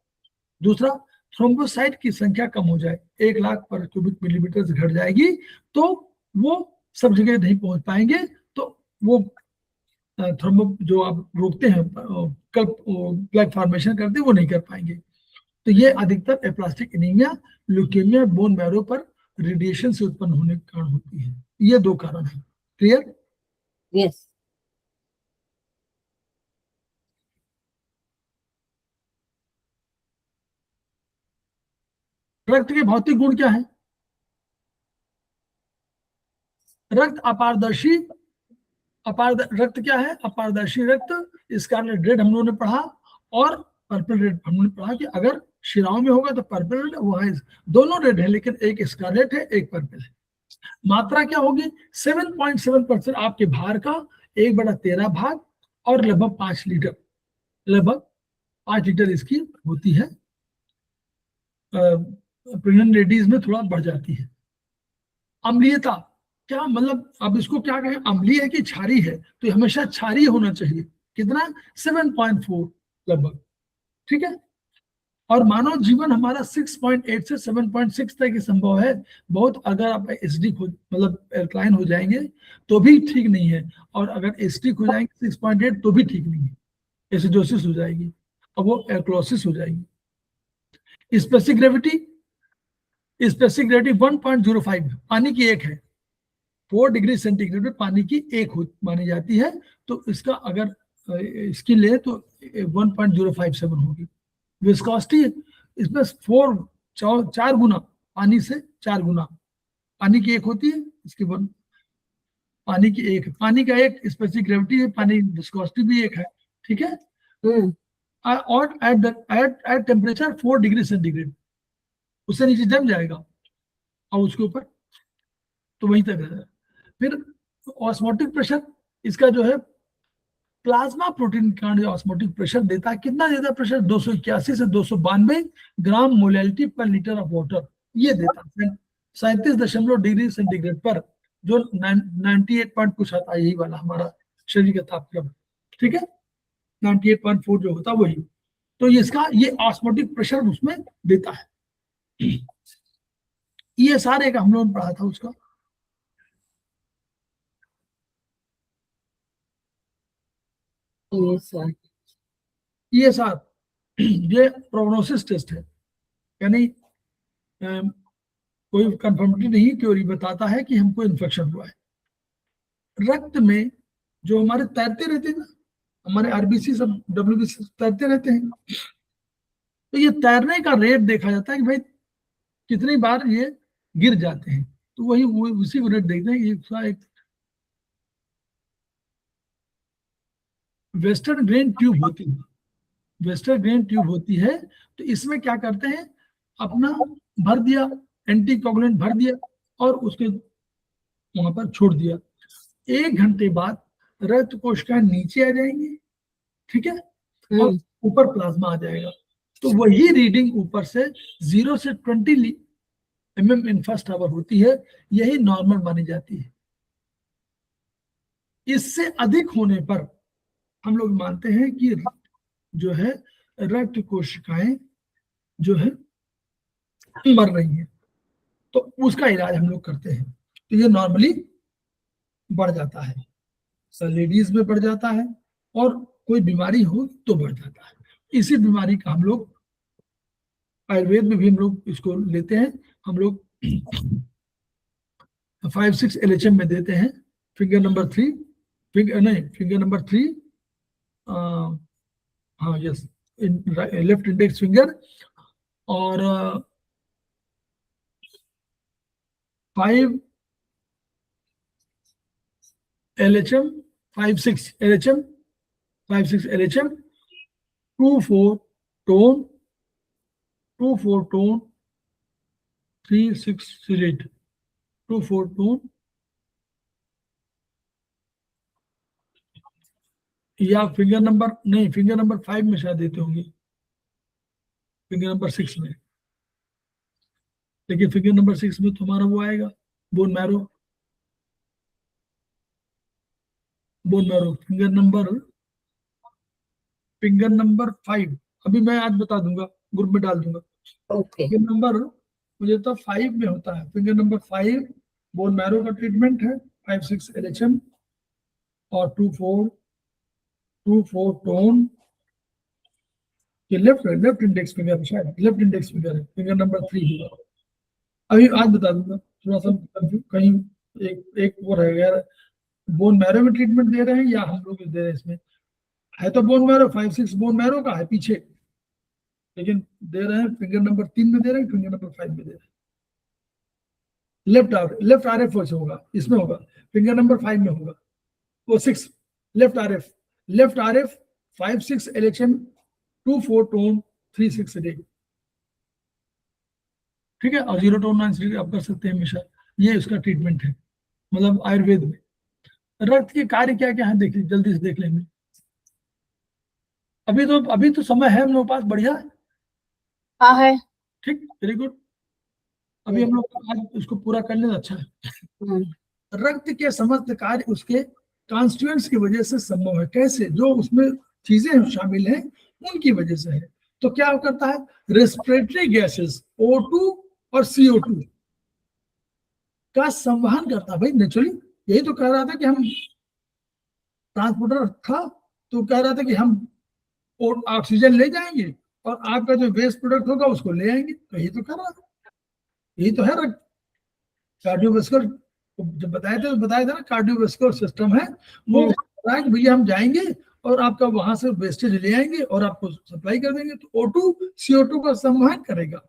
दूसरा, थ्रोम्बोसाइट की संख्या कम हो जाए, 1 लाख पर क्यूबिक मिलीमीटर से घट जाएगी, तो वो सब जगह नहीं पहुंच पाएंगे, तो वो थ्रोम्बो जो आप रोकते हैं प्लेग फॉर्मेशन करते हैं, वो नहीं कर पाएंगे। तो ये अधिकतर aplastic anaemia, leukaemia, bone marrow पर रेडिएशन से उत्पन्न होने के कारण होती है। ये 2 कारण है। क्लियर? यस। रक्त के भौतिक गुण क्या है? रक्त अपारदर्शी, रक्त क्या है? अपारदर्शी रक्त, स्कारलेट रेड हम लोगों ने पढ़ा, और पर्पल रेड हम लोगों ने पढ़ा कि अगर शिराओं में होगा तो पर्पल रेड, वो है दोनों रेड है, लेकिन एक स्कारलेट है एक पर्पल है। मात्रा क्या होगी? 7.7% आपके भार का 1/13 भाग, और लगभग 5 लीटर, लगभग 5 लीटर इसकी होती है। प्रेग्नेंट लेडीज में थोड़ा बढ़ जाती है। अम्लीयता क्या मतलब? अब इसको क्या कहें, अम्लीय है कि क्षारी है? तो हमेशा क्षारी होना चाहिए। कितना? 7.4 लगभग, ठीक है। और मानव जीवन हमारा 6.8 से 7.6 तक ही संभव है। बहुत अगर आप एसिडिक हो, मतलब एल्कलाइन हो जाएंगे तो भी ठीक नहीं है, और अगर एसिडिक हो जाएंगे 6.8 तो भी ठीक नहीं है, एसिडोसिस हो जाएगी, और वो एल्कलोसिस हो जाएगी। स्पेसिफिक ग्रेविटी 1.05 पानी की 1 है। 4 डिग्री सेंटीग्रेड में पानी की 1 मानी जाती है, तो इसका अगर इसकी ले तो 1.057 होगी। विस्कोसिटी इसमें 4 गुना, पानी से 4 गुना, पानी की 1 होती है, इसकी 1, पानी की 1, पानी का 1 स्पेसिफिक ग्रेविटी है, पानी विस्कोसिटी भी 1 है, ठीक है। और एट टेम्परेचर 4 डिग्री सेंटीग्रेड, उससे नीचे जम जाएगा, और उसके ऊपर तो वहीं तक रहेगा। फिर ऑस्मोटिक प्रेशर, इसका जो है प्लाज्मा प्रोटीन का जो ऑस्मोटिक प्रेशर देता है, कितना देता है प्रेशर? 281 से 292 ग्राम मोलैलिटी पर लीटर ऑफ वाटर, ये देता है 37 डिग्री सेंटीग्रेड पर, जो 98 पॉइंट कुछ आता है, यही वाला हमारा शरीर का तापक्रम, ठीक है, 98.4 जो होता है वही। तो इसका ये ऑस्मोटिक प्रेशर उसमें देता है। ये सारे का हम लोगों ने पढ़ा था उसका। ये साथ ये प्रोग्नोसिस टेस्ट है, यानी कोई कंफर्मेटरी नहीं, थ्योरी बताता है कि हमको इन्फेक्शन हुआ है। रक्त में जो हमारे तैरते रहते हैं ना, हमारे आरबीसी सब डब्ल्यूबीसी तैरते रहते हैं, तो ये तैरने का रेट देखा जाता है कि भाई कितनी बार ये गिर जाते हैं, तो वही उसी को रेट देखते हैं। एक वेस्टर्न ग्रेन ट्यूब होती है, वेस्टर्न ग्रेन ट्यूब होती है, तो इसमें क्या करते हैं, अपना भर दिया, एंटीकोगुलेंट भर दिया, और उसके वहां पर छोड़ दिया। 1 घंटे बाद रक्त कोशिकाएं नीचे आ जाएंगी, ठीक है, और ऊपर प्लाज्मा आ जाएगा। तो वही रीडिंग ऊपर से 0 से 20 mm इन फर्स्ट आवर होती है, यही नॉर्मल मानी जाती है। इससे अधिक होने पर हम लोग मानते हैं कि जो है रक्त कोशिकाएं जो है मर रही हैं, तो उसका इलाज हम लोग करते हैं। तो ये नॉर्मली बढ़ जाता है, लेडीज में बढ़ जाता है, और कोई बीमारी हो तो बढ़ जाता है। इसी बीमारी का हम लोग आयुर्वेद में भी हम लोग इसको लेते हैं, हम लोग 5-6 LHM में देते हैं। फिंगर नंबर 3, फिंगर नंबर 3, हाँ यस, लेफ्ट इंडेक्स फिंगर, और 5 LHM, 5-6 LHM, 5-6 LHM, 2-4 tone, 2-4 tone, 3-6 सिलेट, 2-4 टोन, या फिंगर नंबर नहीं, फिंगर नंबर 5 में शायद देते होंगे, फिंगर नंबर 6 में, लेकिन फिंगर नंबर 6 में तुम्हारा वो आएगा bone marrow, bone marrow. Finger number 5 अभी मैं आज बता दूंगा, ग्रुप में डाल दूंगा। फिंगर नंबर मुझे तो 5 में होता है, फिंगर नंबर 5 बोन मैरो का ट्रीटमेंट है, 5-6 LHM और 2-4 2-4 टोन के लेफ्ट इंडेक्स फिंगर, शायद लेफ्ट इंडेक्स फिंगर है, फिंगर नंबर 3 होगा। अभी आज बता दूंगा, थोड़ा सा कहीं एक वो रह गया, बोन मैरो में ट्रीटमेंट दे रहे हैं या हम लोग दे रहे हैं इसमें, है तो बोन मैरो 5-6 बोन मैरो का है पीछे, लेकिन दे रहे हैं फिंगर नंबर 3 में दे रहे हैं, फिंगर नंबर 5 में दे रहे हैं। लेफ्ट आर एफ होगा, इसमें होगा, फिंगर नंबर 5 में होगा, वो 6 left R F 5-6 election 2-4 tone 3-6 day, ठीक है। और 0 टोन 9 आप कर सकते हैं हमेशा, ये उसका ट्रीटमेंट है, मतलब आयुर्वेद में। रक्त के कार्य क्या क्या है देखिए, जल्दी से देख लेंगे। अभी तो समय है हम लोग पास, बढ़िया है, हाँ है। ठीक, वेरी गुड। अभी हम लोग आज उसको पूरा कर लें तो अच्छा है। रक्त के समस्त कार्य उसके कॉन्स्टिट्यूएंट्स की वजह से संभव है। कैसे? जो उसमें चीजें शामिल हैं उनकी वजह से है। तो क्या करता है, रेस्पिरेटरी गैसेस O2 और CO2 का संवहन करता है। भाई नेचुरली यही तो कह रहा था कि हम ट्रांसपोर्टर था, तो कह रहा था कि हम ऑक्सीजन ले जाएंगे और आपका जो वेस्ट प्रोडक्ट होगा उसको ले आएंगे, तो यही तो कर रहा था, यही तो है रक्त। कार्डियोवास्कुलर जब बताया था ना, कार्डियोवास्कुलर सिस्टम है वो है कि भैया हम जाएंगे और आपका वहां से वेस्टेज ले आएंगे और आपको सप्लाई कर देंगे। तो O2 CO2 का संवहन करेगा।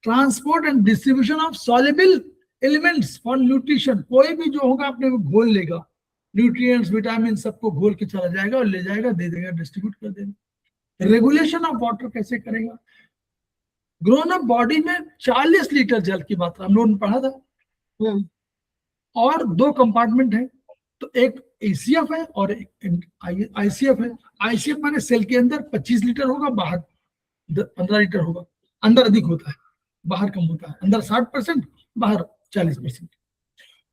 Transport and distribution of soluble elements for nutrition, कोई भी जो होगा अपने को घोल लेगा, न्यूट्रिएंट्स विटामिन सबको घोल के चला जाएगा और ले जाएगा, दे देगा, डिस्ट्रीब्यूट कर देगा। रेगुलेशन ऑफ वाटर कैसे करेगा? ग्रोन अप बॉडी में 40 लीटर जल की मात्रा हम लोगों ने पढ़ा था, और 2 कंपार्टमेंट है, तो एक ACF है और एक ICF है। ICF माने सेल के अंदर 25 लीटर होगा, बाहर 15 लीटर होगा। अंदर अधिक होता है, बाहर कम होता है, अंदर 60%, बाहर 40%।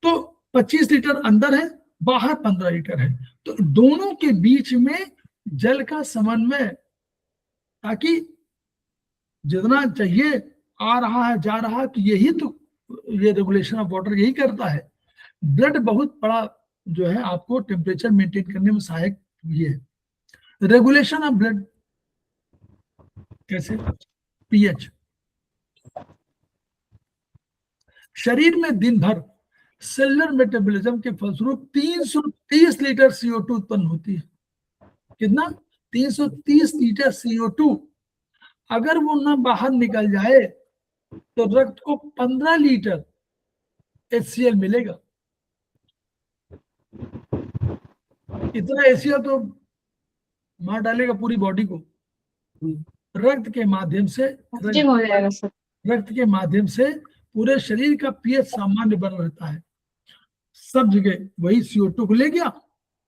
तो 25 लीटर अंदर है, बाहर 15 लीटर है। तो दोनों के बीच में जल का समन्वय, ताकि जितना चाहिए आ रहा है जा रहा है, तो यही तो ये रेगुलेशन ऑफ वाटर यही करता है। ब्लड बहुत बड़ा जो है आपको टेम्परेचर मेंटेन करने में सहायक ये है। रेगुलेशन ऑफ ब्लड कैसे? पीएच। शरीर में दिन भर सेलुलर मेटाबॉलिज्म के फलस्वरूप 330 लीटर CO2 उत्पन्न होती है। कितना? 330 लीटर CO2। अगर वो ना बाहर निकल जाए तो रक्त को 15 लीटर HCl मिलेगा। इतना HCl तो मार डालेगा पूरी बॉडी को। रक्त के माध्यम से रक्त के माध्यम से पूरे शरीर का पीएच सामान्य बना रहता है। सब जगह वही CO2 को ले गया,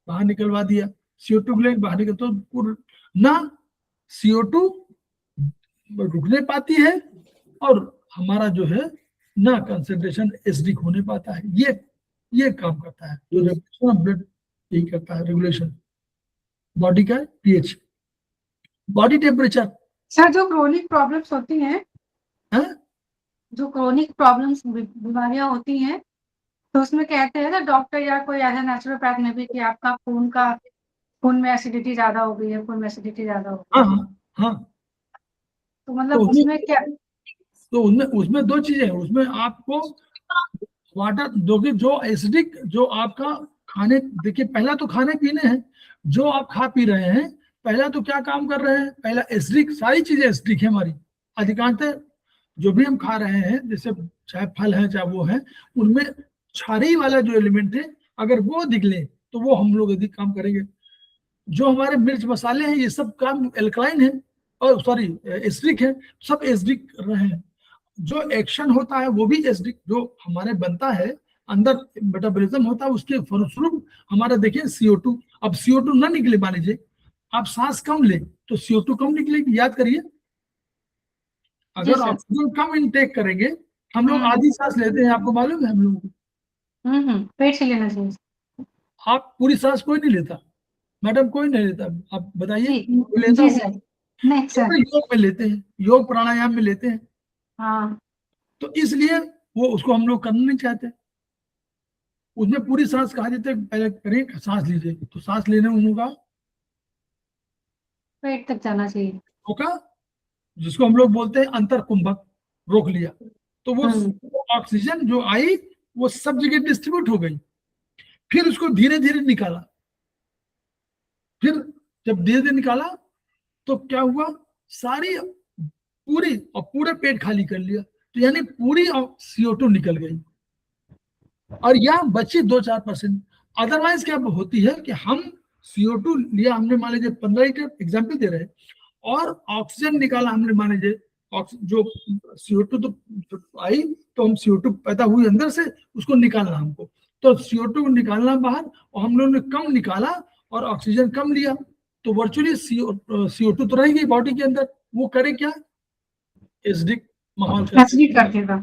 बाहर निकलवा दिया, CO2 को ले बाहर निकल, तो ना CO2 रुकने पाती है और हमारा जो है ना कंसंट्रेशन एसिडिक होने पाता है। ये काम करता है। तो रेगुलेशन ऑफ ब्लड यही करता है, रेगुलेशन बॉडी का पीएच, बॉडी टेम्परेचर। सर जो क्रोनिक प्रॉब्लम्स होती हैं, जो क्रोनिक प्रॉब्लम्स बीमारियां होती हैं, तो उसमें कहते हैं ना डॉक्टर या कोई ऐसा नेचुरोपैथ में भी कि आपका खून में एसिडिटी ज्यादा हो गई है, खून में एसिडिटी ज्यादा हो गई है। हाँ। तो मतलब उसमें क्या, तो उसमें 2 चीजें हैं। उसमें आपको वाटर दोगे जो एसिडिक, जो आपका खाने, देखिए पहला तो खाने पीने हैं, जो आप खा पी रहे हैं, पहला तो क्या काम कर रहे हैं, पहला एसिडिक, सारी चीजें एसिडिक है हमारी। अधिकांशतः जो भी हम खा रहे हैं, जैसे चाहे फल है चाहे वो है, उनमें क्षारीय वाला जो एलिमेंट है, अगर वो निकले तो वो हम लोग अधिक काम करेंगे। जो हमारे मिर्च मसाले हैं, ये सब काम एल्कलाइन है, और सॉरी एसिडिक है, सब एसिडिक रहे हैं। जो एक्शन होता है वो भी एसिडिक, जो हमारे बनता है अंदर मेटाबॉलिज्म होता है, उसके फलस्वरूप हमारा देखिए CO2। अब CO2 ना निकले, मान लीजिए आप सांस कम ले तो CO2 कम निकलेगी। याद करिए, अगर ऑक्सीजन कम इनटेक करेंगे, हम लोग आधी सांस लेते हैं, आपको मालूम है हम लोगों को, पेट से लेना चाहिए। आप पूरी सांस कोई नहीं लेता मैडम, कोई नहीं लेता। आप बताइए, लेता है? नहीं सर। योग में लेते हैं, योग प्राणायाम में लेते हैं। हाँ। तो इसलिए वो उसको हम लोग करना नहीं चाहते। उसमें पूरी सांस कहा देते, पहले करें सांस लीजिए, तो सांस लेने में होगा पेट तक जाना चाहिए। रोका, जिसको हम लोग बोलते हैं अंतर कुंभक, रोक लिया, तो वो ऑक्सीजन जो आई वो सब जगह डिस्ट्रीब्यूट हो गई। फिर उसको धीरे धीरे निकाला, फिर जब धीरे धीरे निकाला तो क्या हुआ, सारी पूरी और पूरा पेट खाली कर लिया, तो यानी पूरी CO2 निकल गई और यहाँ बची 2-4%। अदरवाइज क्या होती है कि हम CO2 लिया हमने, मान लीजिए 15 लीटर एग्जाम्पल दे रहे हैं, और ऑक्सीजन निकाला हमने, मान लीजिए जो CO2 तो आई, तो हम CO2 पैदा हुई अंदर से, उसको निकालना हमको, तो CO2 को निकालना बाहर, और हम लोगों ने कम निकाला और ऑक्सीजन कम लिया, तो वर्चुअली CO2 तो रहेगी बॉडी के अंदर, वो करे क्या, एसिडिक माहौल कर देगा।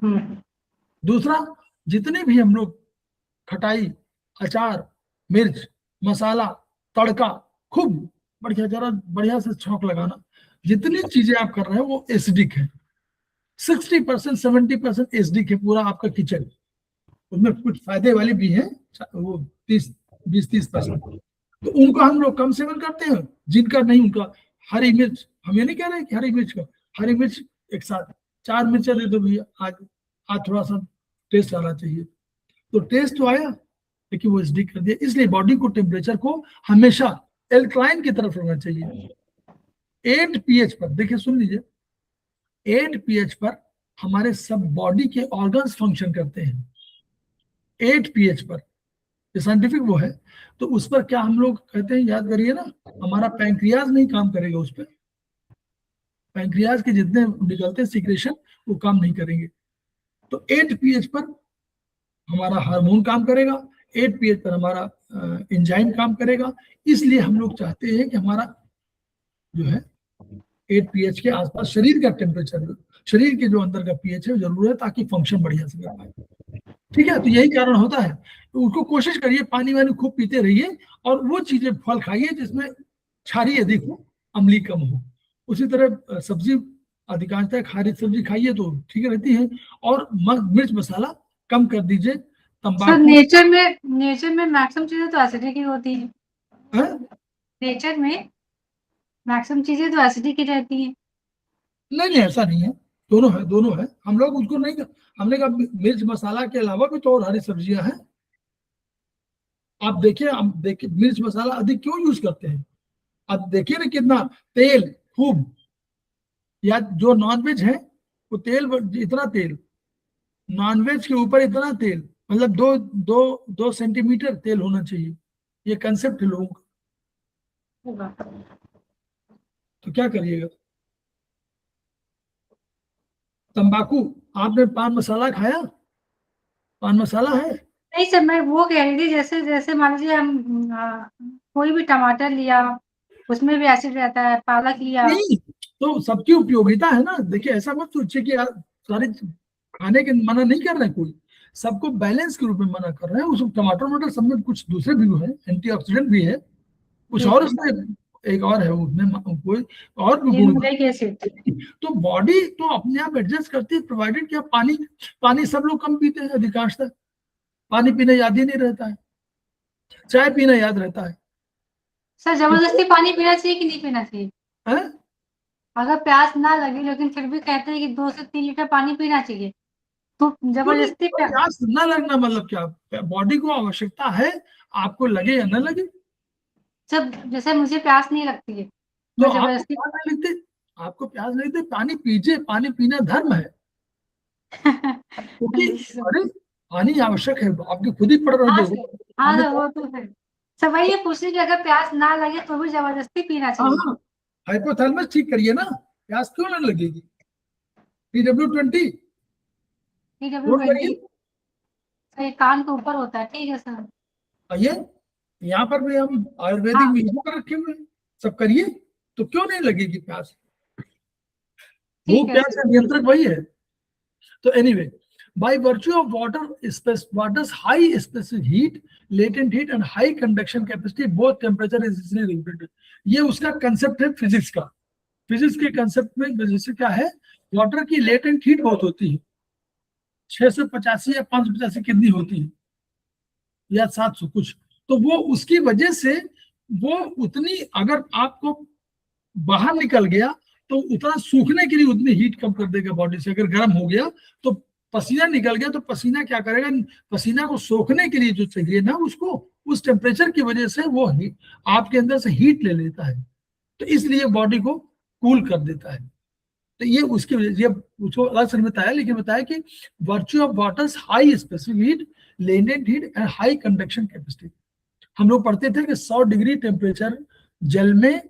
दूसरा, जितने भी हम लोग खटाई, अचार, मिर्च, मसाला, तड़का, खूब बढ़िया, जरा बढ़िया से छौंक लगाना, जितनी चीजें आप कर रहे हैं वो एसिडिक है। 60% 70% एसिडिक है पूरा आपका किचन। उसमें कुछ फायदे वाली भी है, वो 20-30%, तो उनको हम लोग कम सेवन करते हैं। जिनका नहीं, उनका हरी मिर्च, हम ये नहीं कह रहे कि हरी मिर्च का, हरी मिर्च एक साथ 4 मिर्चा दे दो भैया, आज थोड़ा सा टेस्ट आना चाहिए, तो टेस्ट तो आया लेकिन वो एसिडिक कर दिया। इसलिए बॉडी को, टेम्परेचर को हमेशा एल्कलाइन की तरफ रहना चाहिए। 8 pH पर, देखिए सुन लीजिए, 8 pH पर हमारे सब बॉडी के ऑर्गन्स फंक्शन करते हैं। 8 pH पर, ये साइंटिफिक वो है, तो उस पर क्या हम लोग कहते हैं, याद करिए ना, हमारा पैंक्रियाज नहीं काम करेगा उस पर, पैंक्रियाज के जितने निकलते हैं सीक्रेशन वो काम नहीं करेंगे। तो 8 pH पर हमारा हार्मोन काम करेगा, 8 pH पर हमारा एंजाइम काम करेगा। इसलिए हम लोग चाहते हैं कि हमारा जो है 8 pH के आसपास शरीर का टेम्परेचर, शरीर के जो अंदर का pH है जरूर है, ताकि फंक्शन बढ़िया से कर पाए। ठीक है, तो यही कारण होता है। तो उसको कोशिश करिए, पानी वानी खूब पीते रहिए, और वो चीजें, फल खाइए जिसमें क्षारी अधिक हो, अम्ली कम हो। उसी तरह सब्जी, अधिकांशतः खारी सब्जी खाइए तो ठीक रहती है, और मिर्च मसाला कम कर दीजिए। तंबाकू, नेचर में मैक्सिमम चीजें तो एसिडिक ही होती है। नेचर में मैक्सिमम चीजें तो एसिडिक ही रहती है। नहीं, ऐसा नहीं है, दोनों है। हम लोग उसको नहीं, हमने कहा मिर्च मसाला के अलावा भी तो और हरी सब्जियां हैं। आप देखिए मिर्च मसाला अधिक क्यों यूज करते हैं, अब देखिए ना कितना तेल खूब, या जो नॉनवेज है वो तेल, इतना तेल, नॉनवेज के ऊपर इतना तेल, मतलब 2 सेंटीमीटर तेल होना चाहिए, ये कंसेप्ट है लोगों का। तो क्या करिएगा, तंबाकू, आपने पान मसाला खाया, पान मसाला है? नहीं सर, मैं वो कह रही थी, जैसे जैसे मान लीजिए हम कोई भी टमाटर लिया, उसमें भी एसिड रहता है, पालक लिया। नहीं, तो सबकी उपयोगिता है ना। देखिए ऐसा मत सोचिए कि सारे खाने के मना नहीं कर रहे हैं, कोई सबको बैलेंस के रूप में मना कर रहे हैं। उस टमाटर मटर सब में कुछ दूसरे भी है, एंटीऑक्सीडेंट भी है, कुछ और उसमें एक और है, उसमें कोई और भी गुण। तो बॉडी तो अपने आप एडजस्ट करती है, प्रोवाइडेड कि पानी सब लोग कम पीते हैं, अधिकांशतः पानी पीना याद ही नहीं रहता है, चाय पीना याद रहता है। सर जबरदस्ती पानी पीना चाहिए कि नहीं पीना चाहिए? अगर प्यास ना लगे लेकिन फिर भी कहते हैं कि 2 से 3 लीटर पानी पीना चाहिए, तो जबरदस्ती प्यास ना लगना मतलब क्या, बॉडी को आवश्यकता है, आपको लगे या ना लगे। जब जैसे मुझे प्यास नहीं लगती है तो जबरदस्ती आपको प्यास लगती, पानी पीजिए, पानी पीना धर्म है। क्योंकि अरे पानी आवश्यक है, आपकी खुद ही पड़ रहा है। हाँ वो तो है। सब वही पूछने की, अगर प्यास ना लगे तो भी जबरदस्ती पीना चाहिए। हाइपोथैलेमस ठीक करिए ना, प्यास क्यों ना लगेगी। PW20 सही, कान के ऊपर होता है। ठीक है सर, आइए, यहाँ पर भी हम आयुर्वेदिक मीठों पर रखे हुए हैं, सब करिए, तो क्यों नहीं लगेगी प्यास। वो प्यास का नियंत्रक वही है। तो anyway, by virtue of water's high specific heat, latent heat and high conduction capacity, both temperature is easily regulated। ये उसका कंसेप्ट है फिजिक्स का। फिजिक्स के कंसेप्ट में जैसे क्या है, वाटर की लेटेंट हीट बहुत होती है, 685 या 585 कितनी होती है, या 700 कुछ, तो वो उसकी वजह से वो उतनी, अगर आपको बाहर निकल गया तो उतना सूखने के लिए उतनी हीट कम कर देगा बॉडी से। अगर गर्म हो गया तो पसीना निकल गया तो पसीना क्या करेगा, पसीना को सोखने के लिए जो चाहिए ना उसको, उस टेम्परेचर की वजह से वो आपके अंदर से हीट ले लेता है, तो इसलिए बॉडी को कूल कर देता है। तो ये उसकी वजह, ये उसको अलग से बताया, लेकिन बताया कि virtue of waters high specific heat, latent heat and high conduction capacity. हम लोग पढ़ते थे कि 100 डिग्री टेम्परेचर जल में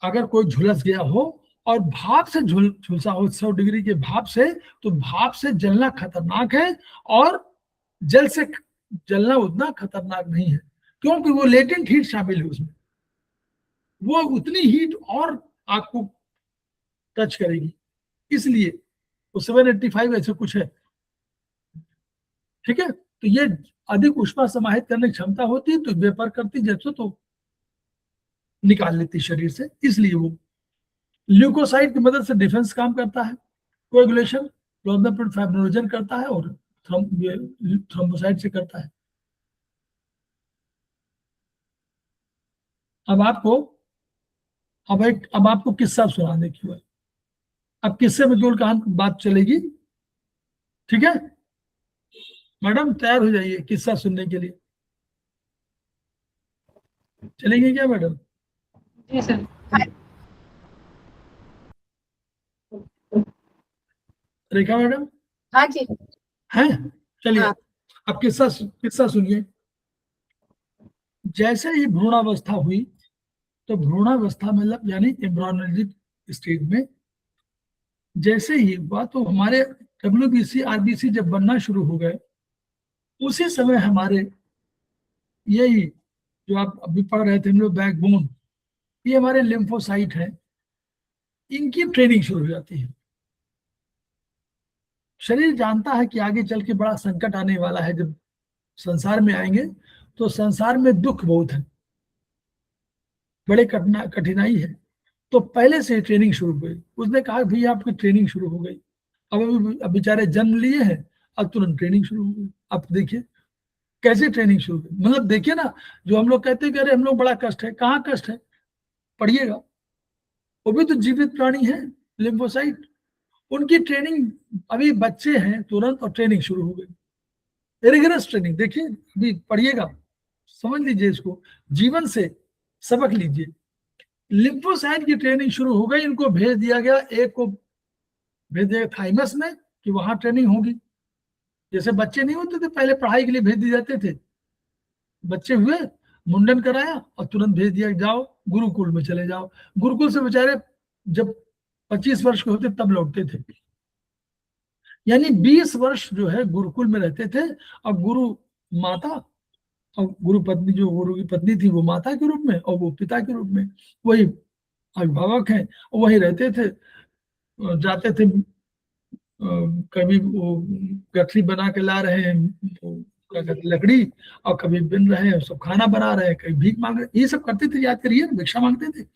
अगर कोई झुलस गया हो और भाप से झुलसा हो 100 डिग्री के भाप से, तो भाप से जलना खतरनाक है और जल से जलना उतना खतरनाक नहीं है, क्योंकि वो लेटेंट हीट शामिल है उसमें, वो उतनी हीट और आपको टच करेगी, इसलिए वो 785 ऐसे कुछ है। ठीक है, तो ये अधिक ऊष्मा समाहित करने की क्षमता होती है, तो वेपर करती जैसे तो निकाल लेती शरीर से, इसलिए वो ल्यूकोसाइड की मदद से डिफेंस काम करता है, कोएगुलेशन प्लाज्मा फाइब्रिनोजन करता है और थ्रोम्बोसाइट से करता है। अब आपको किस्सा सुनाने की है। अब किस्से में केवल कहानी बात चलेगी, ठीक है मैडम, तैयार हो जाइए किस्सा सुनने के लिए। चलेंगे क्या मैडम? जी सर। रेखा मैडम? हाँ जी। हैं, चलिए। हाँ। अब किस्सा सुनिए। जैसे ही भ्रूणावस्था हुई, तो भ्रूणावस्था मतलब यानी एम्ब्रियोनिक स्टेज में जैसे ही हुआ, तो हमारे WBC RBC जब बनना शुरू हो गए, उसी समय हमारे यही जो आप अभी पढ़ रहे थे हम लोग, बैकबोन, ये हमारे लिम्फोसाइट है, इनकी ट्रेनिंग शुरू हो जाती है। शरीर जानता है कि आगे चल के बड़ा संकट आने वाला है, जब संसार में आएंगे तो संसार में दुख बहुत है, बड़े कठिनाई है, तो पहले से ट्रेनिंग शुरू हो गई। उसने कहा भैया आपकी ट्रेनिंग शुरू हो गई। अब बेचारे जन्म लिए हैं, अब तुरंत ट्रेनिंग शुरू हो गई। अब देखिए कैसे ट्रेनिंग शुरू हुई, मतलब देखिए ना, जो हम लोग कहते हैं कि अरे हम लोग बड़ा कष्ट है, कहाँ कष्ट है, पढ़िएगा, वो भी तो जीवित प्राणी है लिम्फोसाइट, उनकी ट्रेनिंग, अभी बच्चे हैं तुरंत और ट्रेनिंग शुरू हो गई, रिगरस ट्रेनिंग। देखिए अभी पढ़िएगा, समझ लीजिए, इसको जीवन से सबक लीजिए। लिम्फोसाइट की ट्रेनिंग शुरू हो गई, इनको भेज दिया गया, एक को भेज दिया थाइमस में कि वहां ट्रेनिंग होगी। जैसे बच्चे नहीं होते थे पहले पढ़ाई के लिए भेज दिए जाते थे, बच्चे हुए, मुंडन कराया और तुरंत भेज दिया जाओ गुरुकुल में चले जाओ। गुरुकुल से बेचारे जब 25 वर्ष के होते तब लौटते थे, यानी 20 वर्ष जो है गुरुकुल में रहते थे। और गुरु माता और गुरु पत्नी, जो गुरु की पत्नी थी वो माता के रूप में और वो पिता के रूप में, वही अभिभावक हैं, वही रहते थे, जाते थे, कभी वो गठरी बना के ला रहे हैं, क्या कहते लकड़ी, और कभी बिन रहे हैं, सब खाना बना रहे हैं, कभी भीख मांग रहे, ये सब करते थे, याद करिए, भिक्षा मांगते थे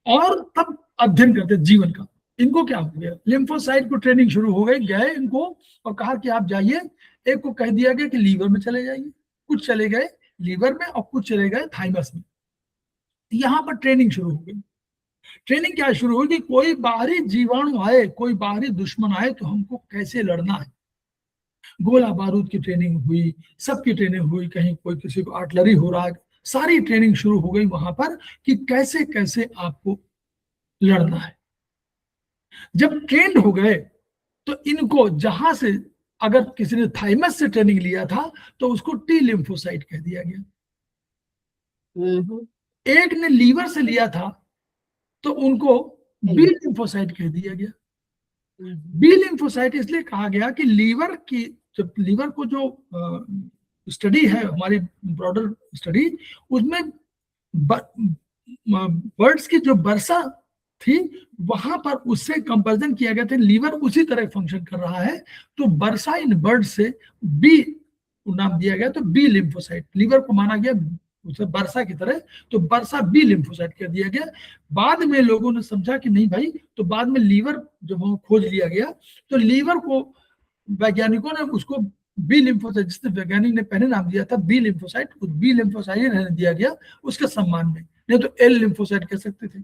और तब अध्ययन करते जीवन का। इनको क्या हो गया, लिम्फोसाइट को ट्रेनिंग शुरू हो गई, गए इनको और कहा कि आप जाइए, एक को कह दिया गया कि लीवर में चले जाइए, कुछ चले गए लीवर में और कुछ चले गए थाइमस में। यहाँ पर ट्रेनिंग शुरू हो गई। ट्रेनिंग क्या शुरू होगी, कोई बाहरी जीवाणु आए, कोई बाहरी दुश्मन आए तो हमको कैसे लड़ना है। गोला बारूद की ट्रेनिंग हुई, सबकी ट्रेनिंग हुई, कहीं कोई किसी को आर्टिलरी हो रहा है, सारी ट्रेनिंग शुरू हो गई वहां पर कि कैसे कैसे आपको लड़ना है। जब ट्रेंड हो गए तो इनको जहां से, अगर किसी ने थाइमस से ट्रेनिंग लिया था तो उसको टी लिम्फोसाइट कह दिया गया, एक ने लीवर से लिया था तो उनको बी लिम्फोसाइट कह दिया गया। बी लिम्फोसाइट इसलिए कहा गया कि लीवर की, जब लीवर को जो स्टडी है हमारी ब्रॉडर स्टडी, उसमें बर्ड्स की जो वर्षा थी वहां पर उससे कंपैरिजन किया गया था, लीवर उसी तरह फंक्शन कर रहा है, तो वर्षा इन बर्ड से बी नाम दिया गया, तो बी लिम्फोसाइट, लीवर को माना गया उसे वर्षा की तरह, तो वर्षा बी लिम्फोसाइट कर दिया गया। बाद में लोगों ने समझा कि नहीं भाई, तो बाद में लीवर जब खोज लिया गया तो लीवर को वैज्ञानिकों ने उसको बी लिम्फोसाइट, जिसने वैज्ञानिक ने पहले नाम दिया था बी लिम्फोसाइट, उस बी लिम्फोसाइट रहने दिया गया उसके सम्मान में, नहीं तो एल लिम्फोसाइट कह सकते थे,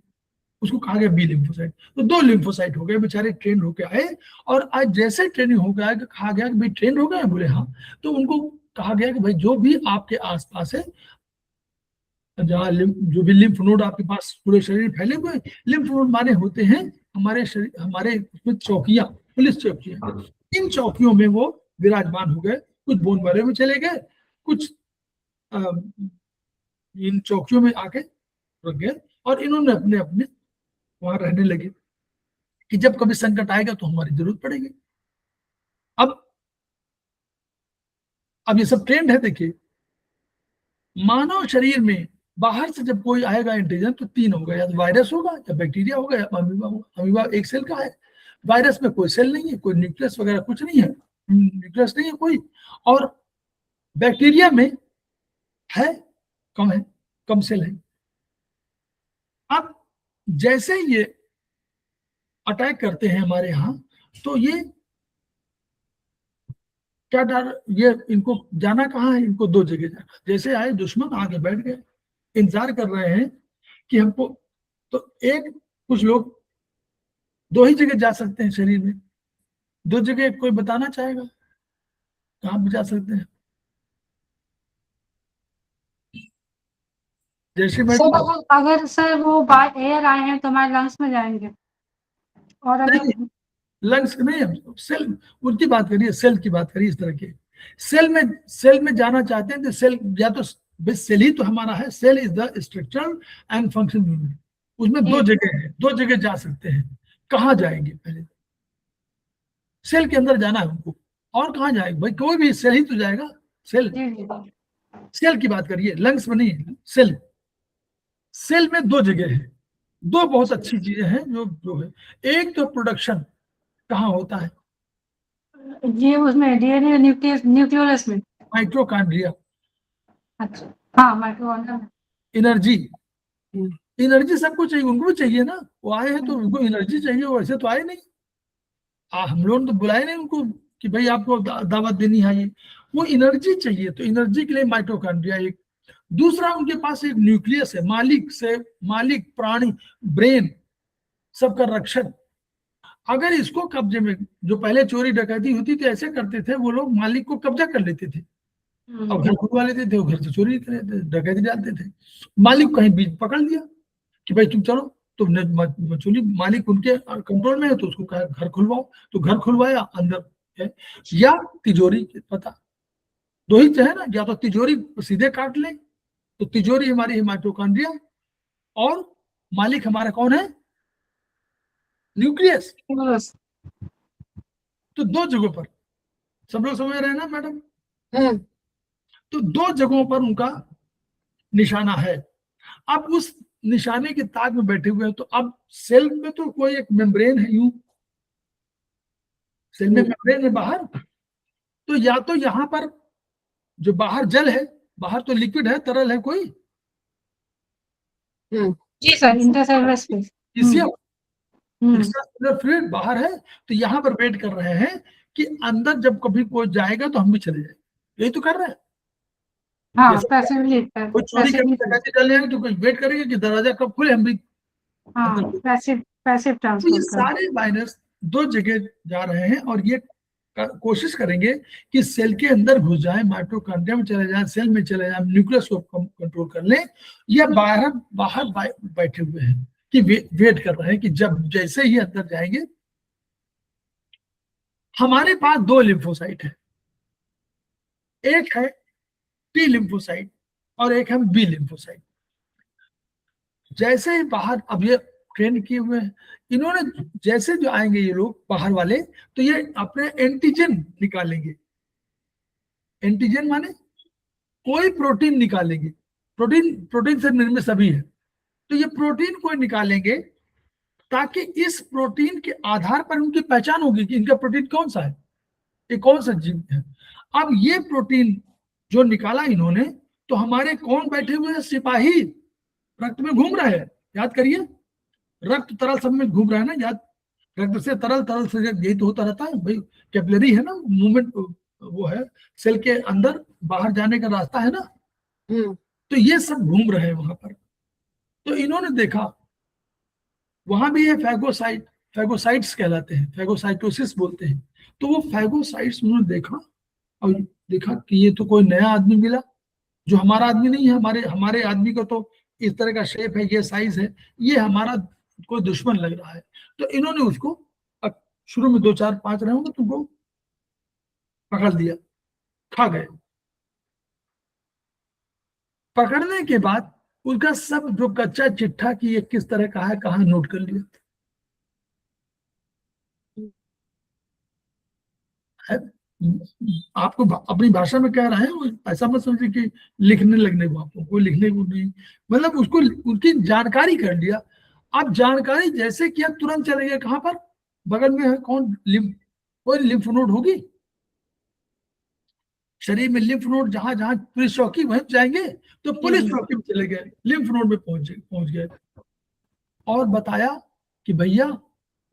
उसको कहा गया बी लिम्फोसाइट। तो 2 लिम्फोसाइट हो गए, बेचारे ट्रेन होके आए, और आज जैसे ट्रेनिंग हो गया, कहा गया कि भाई ट्रेन हो गए, बोले हाँ, तो उनको कहा गया कि भाई जो भी आपके आसपास है, जहाँ जो भी लिम्फ नोड आपके पास पूरे शरीर फैले हुए, लिम्फ नोड माने होते हैं हमारे शरीर, हमारे उसमें चौकियां, पुलिस चौकियां, इन चौकियों में वो विराजमान हो गए। कुछ बोन मैरो में चले गए, कुछ इन चौकियों में आके रख गए, और इन्होंने अपने अपने वहां रहने लगे कि जब कभी संकट आएगा तो हमारी जरूरत पड़ेगी। अब ये सब ट्रेंड है। देखिए, मानव शरीर में बाहर से जब कोई आएगा एंटीजन, तो 3 होगा, या तो वायरस होगा, या बैक्टीरिया होगा, या अमीबा होगा। अमीबा एक सेल का है, वायरस में कोई सेल नहीं है, कोई न्यूक्लियस वगैरह कुछ नहीं है, न्यूक्लियस नहीं है कोई, और बैक्टीरिया में है, कम सेल है। अब जैसे ये अटैक करते हैं हमारे यहाँ, तो ये क्या डर, ये इनको जाना कहाँ है, इनको 2 जगह जाना। जैसे आए दुश्मन, आगे बैठ गए, इंतजार कर रहे हैं कि हमको, तो कुछ लोग 2 ही जगह जा सकते हैं शरीर में, 2 जगह कोई बताना चाहेगा कहाँ पे जा सकते हैं? जैसे मैं सर अगर सर वो बाय एयर आए हैं तो हमारे लंग्स में जाएंगे, और अगर लंग्स नहीं, सेल उनकी बात करिए, सेल की बात करिए। इस तरह के सेल में जाना चाहते हैं तो सेल, या तो सेल ही तो हमारा है, cell is the structural and function unit, उसमें 2 जगह है, 2 जगह जा सकते हैं। कहाँ जाएंगे? पहले सेल के अंदर जाना है उनको, और कहाँ जाएगा भाई? कोई भी सेल ही तो जाएगा, सेल की बात करिए, लंग्स में नहीं। सेल में 2 जगह है, 2 बहुत अच्छी चीजें हैं जो है। एक तो प्रोडक्शन कहाँ होता है? ये उसमें डीएनए न्यूक्लियस में, माइटोकॉन्ड्रिया। अच्छा हाँ, माइटोकॉन्ड्रिया। एनर्जी सबको चाहिए, उनको भी चाहिए ना, वो आए हैं तो उनको एनर्जी चाहिए, वैसे तो आए नहीं। हम लोगों ने तो बुलाए नहीं उनको कि भाई आपको दावत देनी है, ये वो एनर्जी चाहिए, तो एनर्जी के लिए माइटोकॉन्ड्रिया एक। दूसरा, उनके पास एक न्यूक्लियस है, मालिक प्राणी, ब्रेन, सबका रक्षक। अगर इसको कब्जे में, जो पहले चोरी डकैती होती थी, ऐसे करते थे वो लोग, मालिक को कब्जा कर लेते थे, अब घर खुलवा लेते थे, वो घर से चोरी डकैती डालते थे। मालिक कहीं बीच पकड़ लिया कि भाई तुम चलो, तुमने मचोली, मालिक उनके कंट्रोल में है, तो उसको कहा घर खुलवाओ, तो घर खुलवाया, अंदर है। या तिजोरी, पता 2 ही है ना, या तो तिजोरी सीधे काट ले, तो तिजोरी हमारी है माइटोकॉन्ड्रिया, और मालिक हमारा कौन है? न्यूक्लियस। तो 2 जगहों पर, सब लोग समझ रहे हैं ना मैडम? तो 2 जगहों पर उनका निशाना है। अब उस निशाने के ताक में बैठे हुए हैं, तो अब सेल में तो कोई एक मेम्ब्रेन है, यूं सेल में मेम्ब्रेन है बाहर, तो या तो यहां पर जो बाहर जल है, बाहर तो लिक्विड है, तरल है कोई, जी sir, intercellular space, extracellular fluid बाहर है, तो यहाँ पर वेट कर रहे हैं कि अंदर जब कभी कोई जाएगा तो हम भी चले जाएंगे। यही तो कर रहे हैं। हाँ, कोई चोरी करके चले जाएंगे तो कोई वेट करेंगे कि दरवाजा कब खुले, हम भी। हाँ, पैसिव तो ये सारे वायरस 2 जगह जा रहे हैं, और ये कोशिश करेंगे कि सेल के अंदर घुस जाए, माइटोकॉन्ड्रिया में चले जाए, सेल में चले जाए, न्यूक्लियस को कंट्रोल कर ले, या बाहर बैठे हुए हैं कि वेट कर रहे हैं कि जब जैसे ही अंदर जाएंगे। हमारे पास 2 लिम्फोसाइट है, एक है टी लिम्फोसाइट और एक है बी लिम्फोसाइट। जैसे ही बाहर, अब ये ट्रेन किए हुए हैं इन्होंने, जैसे जो आएंगे ये लोग बाहर वाले, तो ये अपने एंटीजन निकालेंगे। एंटीजन माने कोई प्रोटीन निकालेंगे, प्रोटीन से निर्मित सभी है, तो ये प्रोटीन को निकालेंगे, ताकि इस प्रोटीन के आधार पर उनकी पहचान होगी कि इनका प्रोटीन कौन सा है, ये कौन सा जीव है। अब ये प्रोटीन जो निकाला इन्होंने, तो हमारे कौन बैठे हुए हैं? सिपाही रक्त में घूम रहे हैं। याद करिए, रक्त तरल सब में घूम रहा है ना, याद, रक्त से तरल, तरल से यही तो होता रहता है भाई, कैपिलरी है ना, मूवमेंट वो है, सेल के अंदर बाहर जाने का रास्ता है ना, तो ये सब घूम रहे हैं वहां पर। तो इन्होंने देखा वहां भी ये फैगोसाइट्स कहलाते हैं, फैगोसाइटोसिस बोलते हैं। तो वो फैगोसाइट्स उन्होंने देखा और देखा कि ये तो कोई नया आदमी मिला जो हमारा आदमी नहीं है। हमारे हमारे आदमी को तो इस तरह का शेप है, ये साइज है, ये हमारा कोई दुश्मन लग रहा है। तो इन्होंने उसको शुरू में 2 4 5 रहे होंगे, तुमको पकड़ लिया, खा गए। पकड़ने के बाद उसका सब जो कच्चा चिट्ठा कि ये किस तरह का है कहाँ नोट कर लिया है। आपको अपनी भाषा में कह रहे हैं, वो ऐसा मत समझिए कि लिखने लगने को, आपको कोई लिखने को नहीं, मतलब उसको उसकी जानकारी कर लिया। अब जानकारी जैसे किया तुरंत चले गए कहां पर, बगल में है कौन, कोई लिम्फ नोड होगी शरीर में, लिम्फ नोड जहां जहां पुलिस चौकी वहीं जाएंगे, तो पुलिस चौकी में चले गए, लिम्फ नोड में पहुंच गए और बताया कि भैया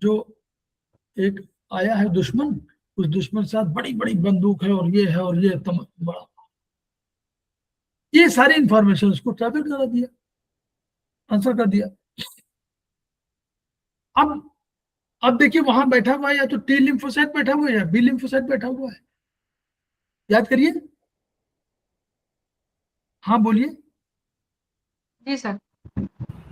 जो एक आया है दुश्मन, उस दुश्मन के साथ बड़ी बड़ी बंदूक है और ये है और ये बड़ा, ये सारी इंफॉर्मेशन उसको ट्रांसफर करा दिया, ट्रांसफर कर दिया। अब देखिए वहां बैठा हुआ है या तो टी लिम्फोसाइट बैठा हुआ है या बी लिम्फोसाइट बैठा हुआ है, याद करिए। हाँ बोलिए। जी सर।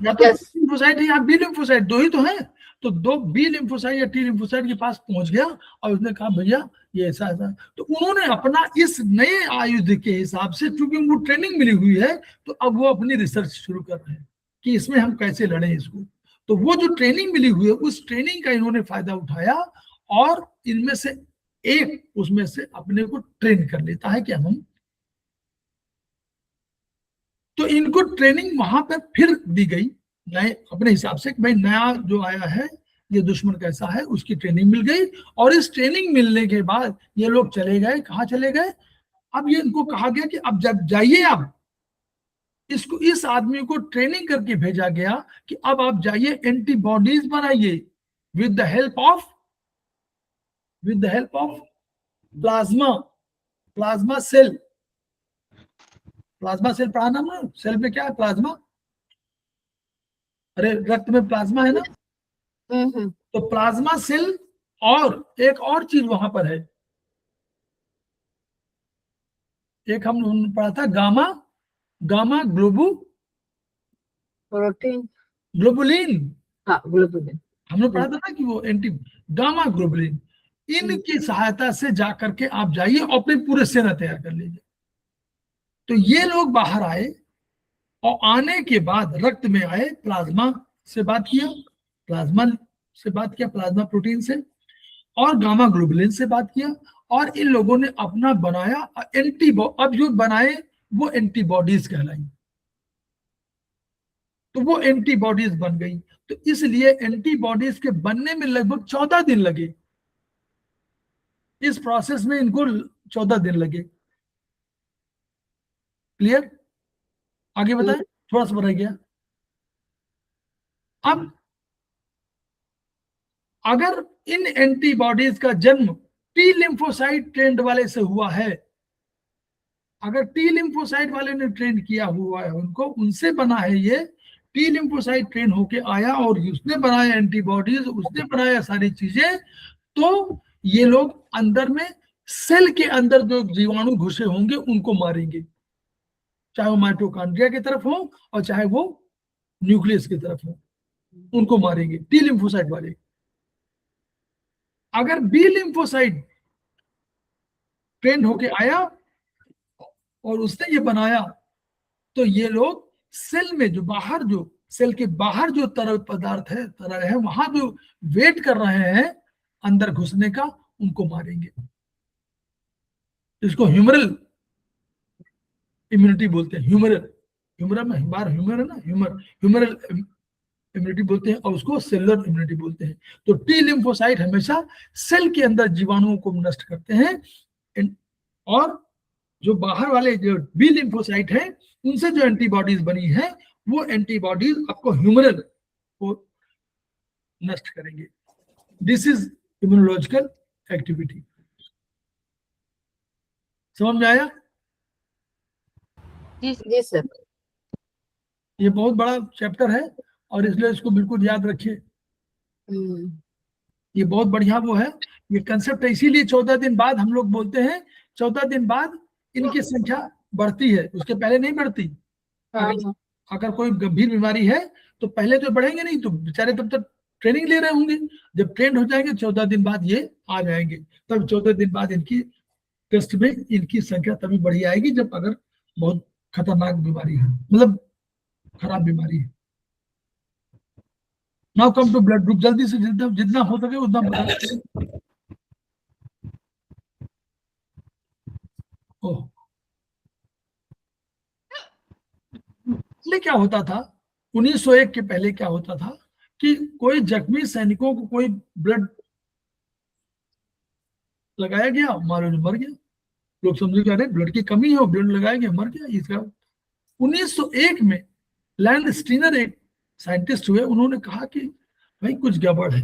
या तो लिम्फोसाइट है या बी लिम्फोसाइट, दो ही तो है। तो दो बी लिम्फोसाइट या टी लिम्फोसाइट के पास पहुंच गया और उसने कहा भैया ये ऐसा ऐसा। तो उन्होंने अपना इस नए आयुध के हिसाब से, चूंकि उनको ट्रेनिंग मिली हुई है, तो अब वो अपनी रिसर्च शुरू कर रहे हैं कि इसमें हम कैसे लड़ें इसको। तो वो जो ट्रेनिंग मिली हुई है उस ट्रेनिंग का इन्होंने फायदा उठाया और इनमें से एक उसमें से अपने को ट्रेन कर लेता है कि हम, तो इनको ट्रेनिंग वहां पर फिर दी गई नए अपने हिसाब से, भाई नया जो आया है ये दुश्मन कैसा है, उसकी ट्रेनिंग मिल गई। और इस ट्रेनिंग मिलने के बाद ये लोग चले गए, कहाँ चले गए, अब ये इनको कहा गया कि अब जब जाइए, आप इसको, इस आदमी को ट्रेनिंग करके भेजा गया कि अब आप जाइए एंटीबॉडीज बनाइए with the help of plasma, plasma cell. Plasma cell पढ़ा ना, सेल में क्या है, प्लाज्मा, अरे रक्त में प्लाज्मा है ना। तो प्लाज्मा सेल और एक और चीज वहां पर है, एक हम पढ़ा था गामा, गामा प्रोटीन, ग्लोबुलिन। हाँ ग्लोबुलिन। हमने पढ़ा था ना कि वो एंटी गामा ग्लोबुलिन, इनकी सहायता से जाकर के आप जाइए और अपने पूरे सेना तैयार कर लीजिए। तो ये लोग बाहर आए और आने के बाद रक्त में आए, प्लाज्मा से बात किया, प्लाज्मा प्रोटीन से, और गामा ग्लोबुलिन से बात किया, और इन लोगों ने अपना बनाया अब जो बनाए वो एंटीबॉडीज कहलाई। तो वो एंटीबॉडीज बन गई। तो इसलिए एंटीबॉडीज के बनने में लगभग 14 दिन लगे, इस प्रोसेस में इनको 14 दिन लगे। क्लियर? आगे बताएं, थोड़ा सा रह गया। अब अगर इन एंटीबॉडीज का जन्म टी लिम्फोसाइट ट्रेंड वाले से हुआ है, अगर टी लिम्फोसाइट वाले ने ट्रेन किया हुआ है उनको, उनसे बना है ये, टी लिम्फोसाइट ट्रेन होके आया और उसने बनाया एंटीबॉडीज, उसने बनाया सारी चीजें, तो ये लोग अंदर में सेल के अंदर जो जीवाणु घुसे होंगे उनको मारेंगे, चाहे वो माइटोकॉन्ड्रिया की तरफ हो और चाहे वो न्यूक्लियस की तरफ हो, उनको मारेंगे टी लिम्फोसाइट वाले। अगर बी लिम्फोसाइट ट्रेन होके आया और उसने ये बनाया, तो ये लोग सेल में जो बाहर, जो सेल के बाहर जो तरल पदार्थ है, तरल है, वहां जो वेट कर रहे हैं अंदर घुसने का, उनको मारेंगे। इसको ह्यूमरल इम्यूनिटी बोलते हैं। ह्यूमरल में ह्यूमर है ना, ह्यूमरल इम्यूनिटी बोलते हैं, और उसको सेलुलर इम्यूनिटी बोलते हैं। तो टी लिम्फोसाइट हमेशा सेल के अंदर जीवाणुओं को नष्ट करते हैं, और जो बाहर वाले जो बी लिम्फोसाइट है उनसे जो एंटीबॉडीज बनी है, वो एंटीबॉडीज आपको ह्यूमरल को नष्ट करेंगे। This is immunological activity. समझ में आया? जी सर। ये बहुत बड़ा चैप्टर है और इसलिए इसको बिल्कुल याद रखिए। ये बहुत बढ़िया वो है, ये कंसेप्ट है। इसीलिए 14 दिन बाद हम लोग बोलते हैं 14 दिन बाद इनकी संख्या बढ़ती है, उसके पहले नहीं बढ़ती। अगर कोई गंभीर बीमारी है तो पहले तो बढ़ेंगे नहीं, तो बेचारे तब तक ट्रेनिंग ले रहे होंगे। जब ट्रेंड हो जाएंगे 14 दिन बाद ये आ जाएंगे, तब 14 दिन बाद इनकी टेस्ट में इनकी संख्या तभी बढ़ी आएगी जब अगर बहुत खतरनाक बीमारी है, मतलब खराब बीमारी है। Now come to blood group, जल्दी से जितना जितना हो सके उतना बता। ओह, पहले क्या होता था, 1901 के पहले क्या होता था कि कोई जख्मी सैनिकों को कोई ब्लड लगाया गया, मारो मर गया, लोग समझे कि अरे ब्लड की कमी है, ब्लड लगाया गया मर गया। इसका 1901 में लैंड स्टीनर एक साइंटिस्ट हुए, उन्होंने कहा कि भाई कुछ गड़बड़ है।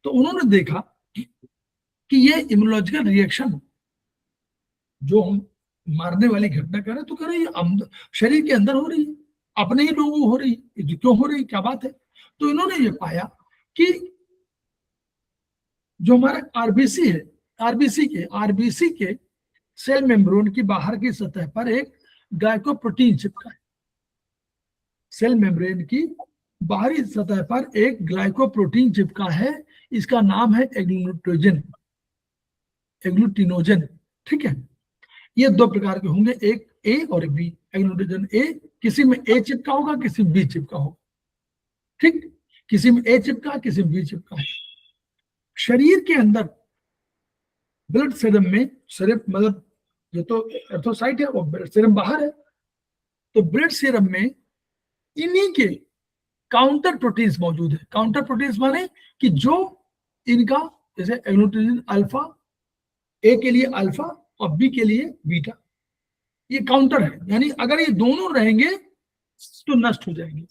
तो उन्होंने देखा कि ये इम्यूनोलॉजिकल रिएक्शन जो हम मारने वाली घटना कर रहे हैं तो कर रही है, शरीर के अंदर हो रही है, अपने ही लोगों को हो रही है, क्यों हो रही है, क्या बात है। तो इन्होंने ये पाया कि जो हमारा आरबीसी है, आरबीसी के सेल मेम्ब्रेन की बाहर की सतह पर एक ग्लाइकोप्रोटीन चिपका है। सेल मेम्ब्रेन की बाहरी सतह पर एक ग्लाइकोप्रोटीन चिपका है, इसका नाम है एग्लूटिनोजन। ठीक है, ये दो प्रकार के होंगे, एक ए और एक बी। एग्लूटिनोजन ए, किसी में ए चिपका होगा, किसी में बी चिपका होगा। ठीक, किसी में ए चिपका, किसी में बी चिपका है। शरीर के अंदर ब्लड सीरम में, सीरम मतलब ये तो एर्थोसाइट है और सीरम बाहर है, तो ब्लड सीरम में इन्हीं के काउंटर प्रोटीन्स मौजूद है। काउंटर प्रोटीन्स माने कि जो इनका, जैसे एग्लूटिनिन अल्फा, ए के लिए अल्फा और बी के लिए बीटा, ये काउंटर है। यानी अगर ये दोनों रहेंगे तो नष्ट हो जाएंगे,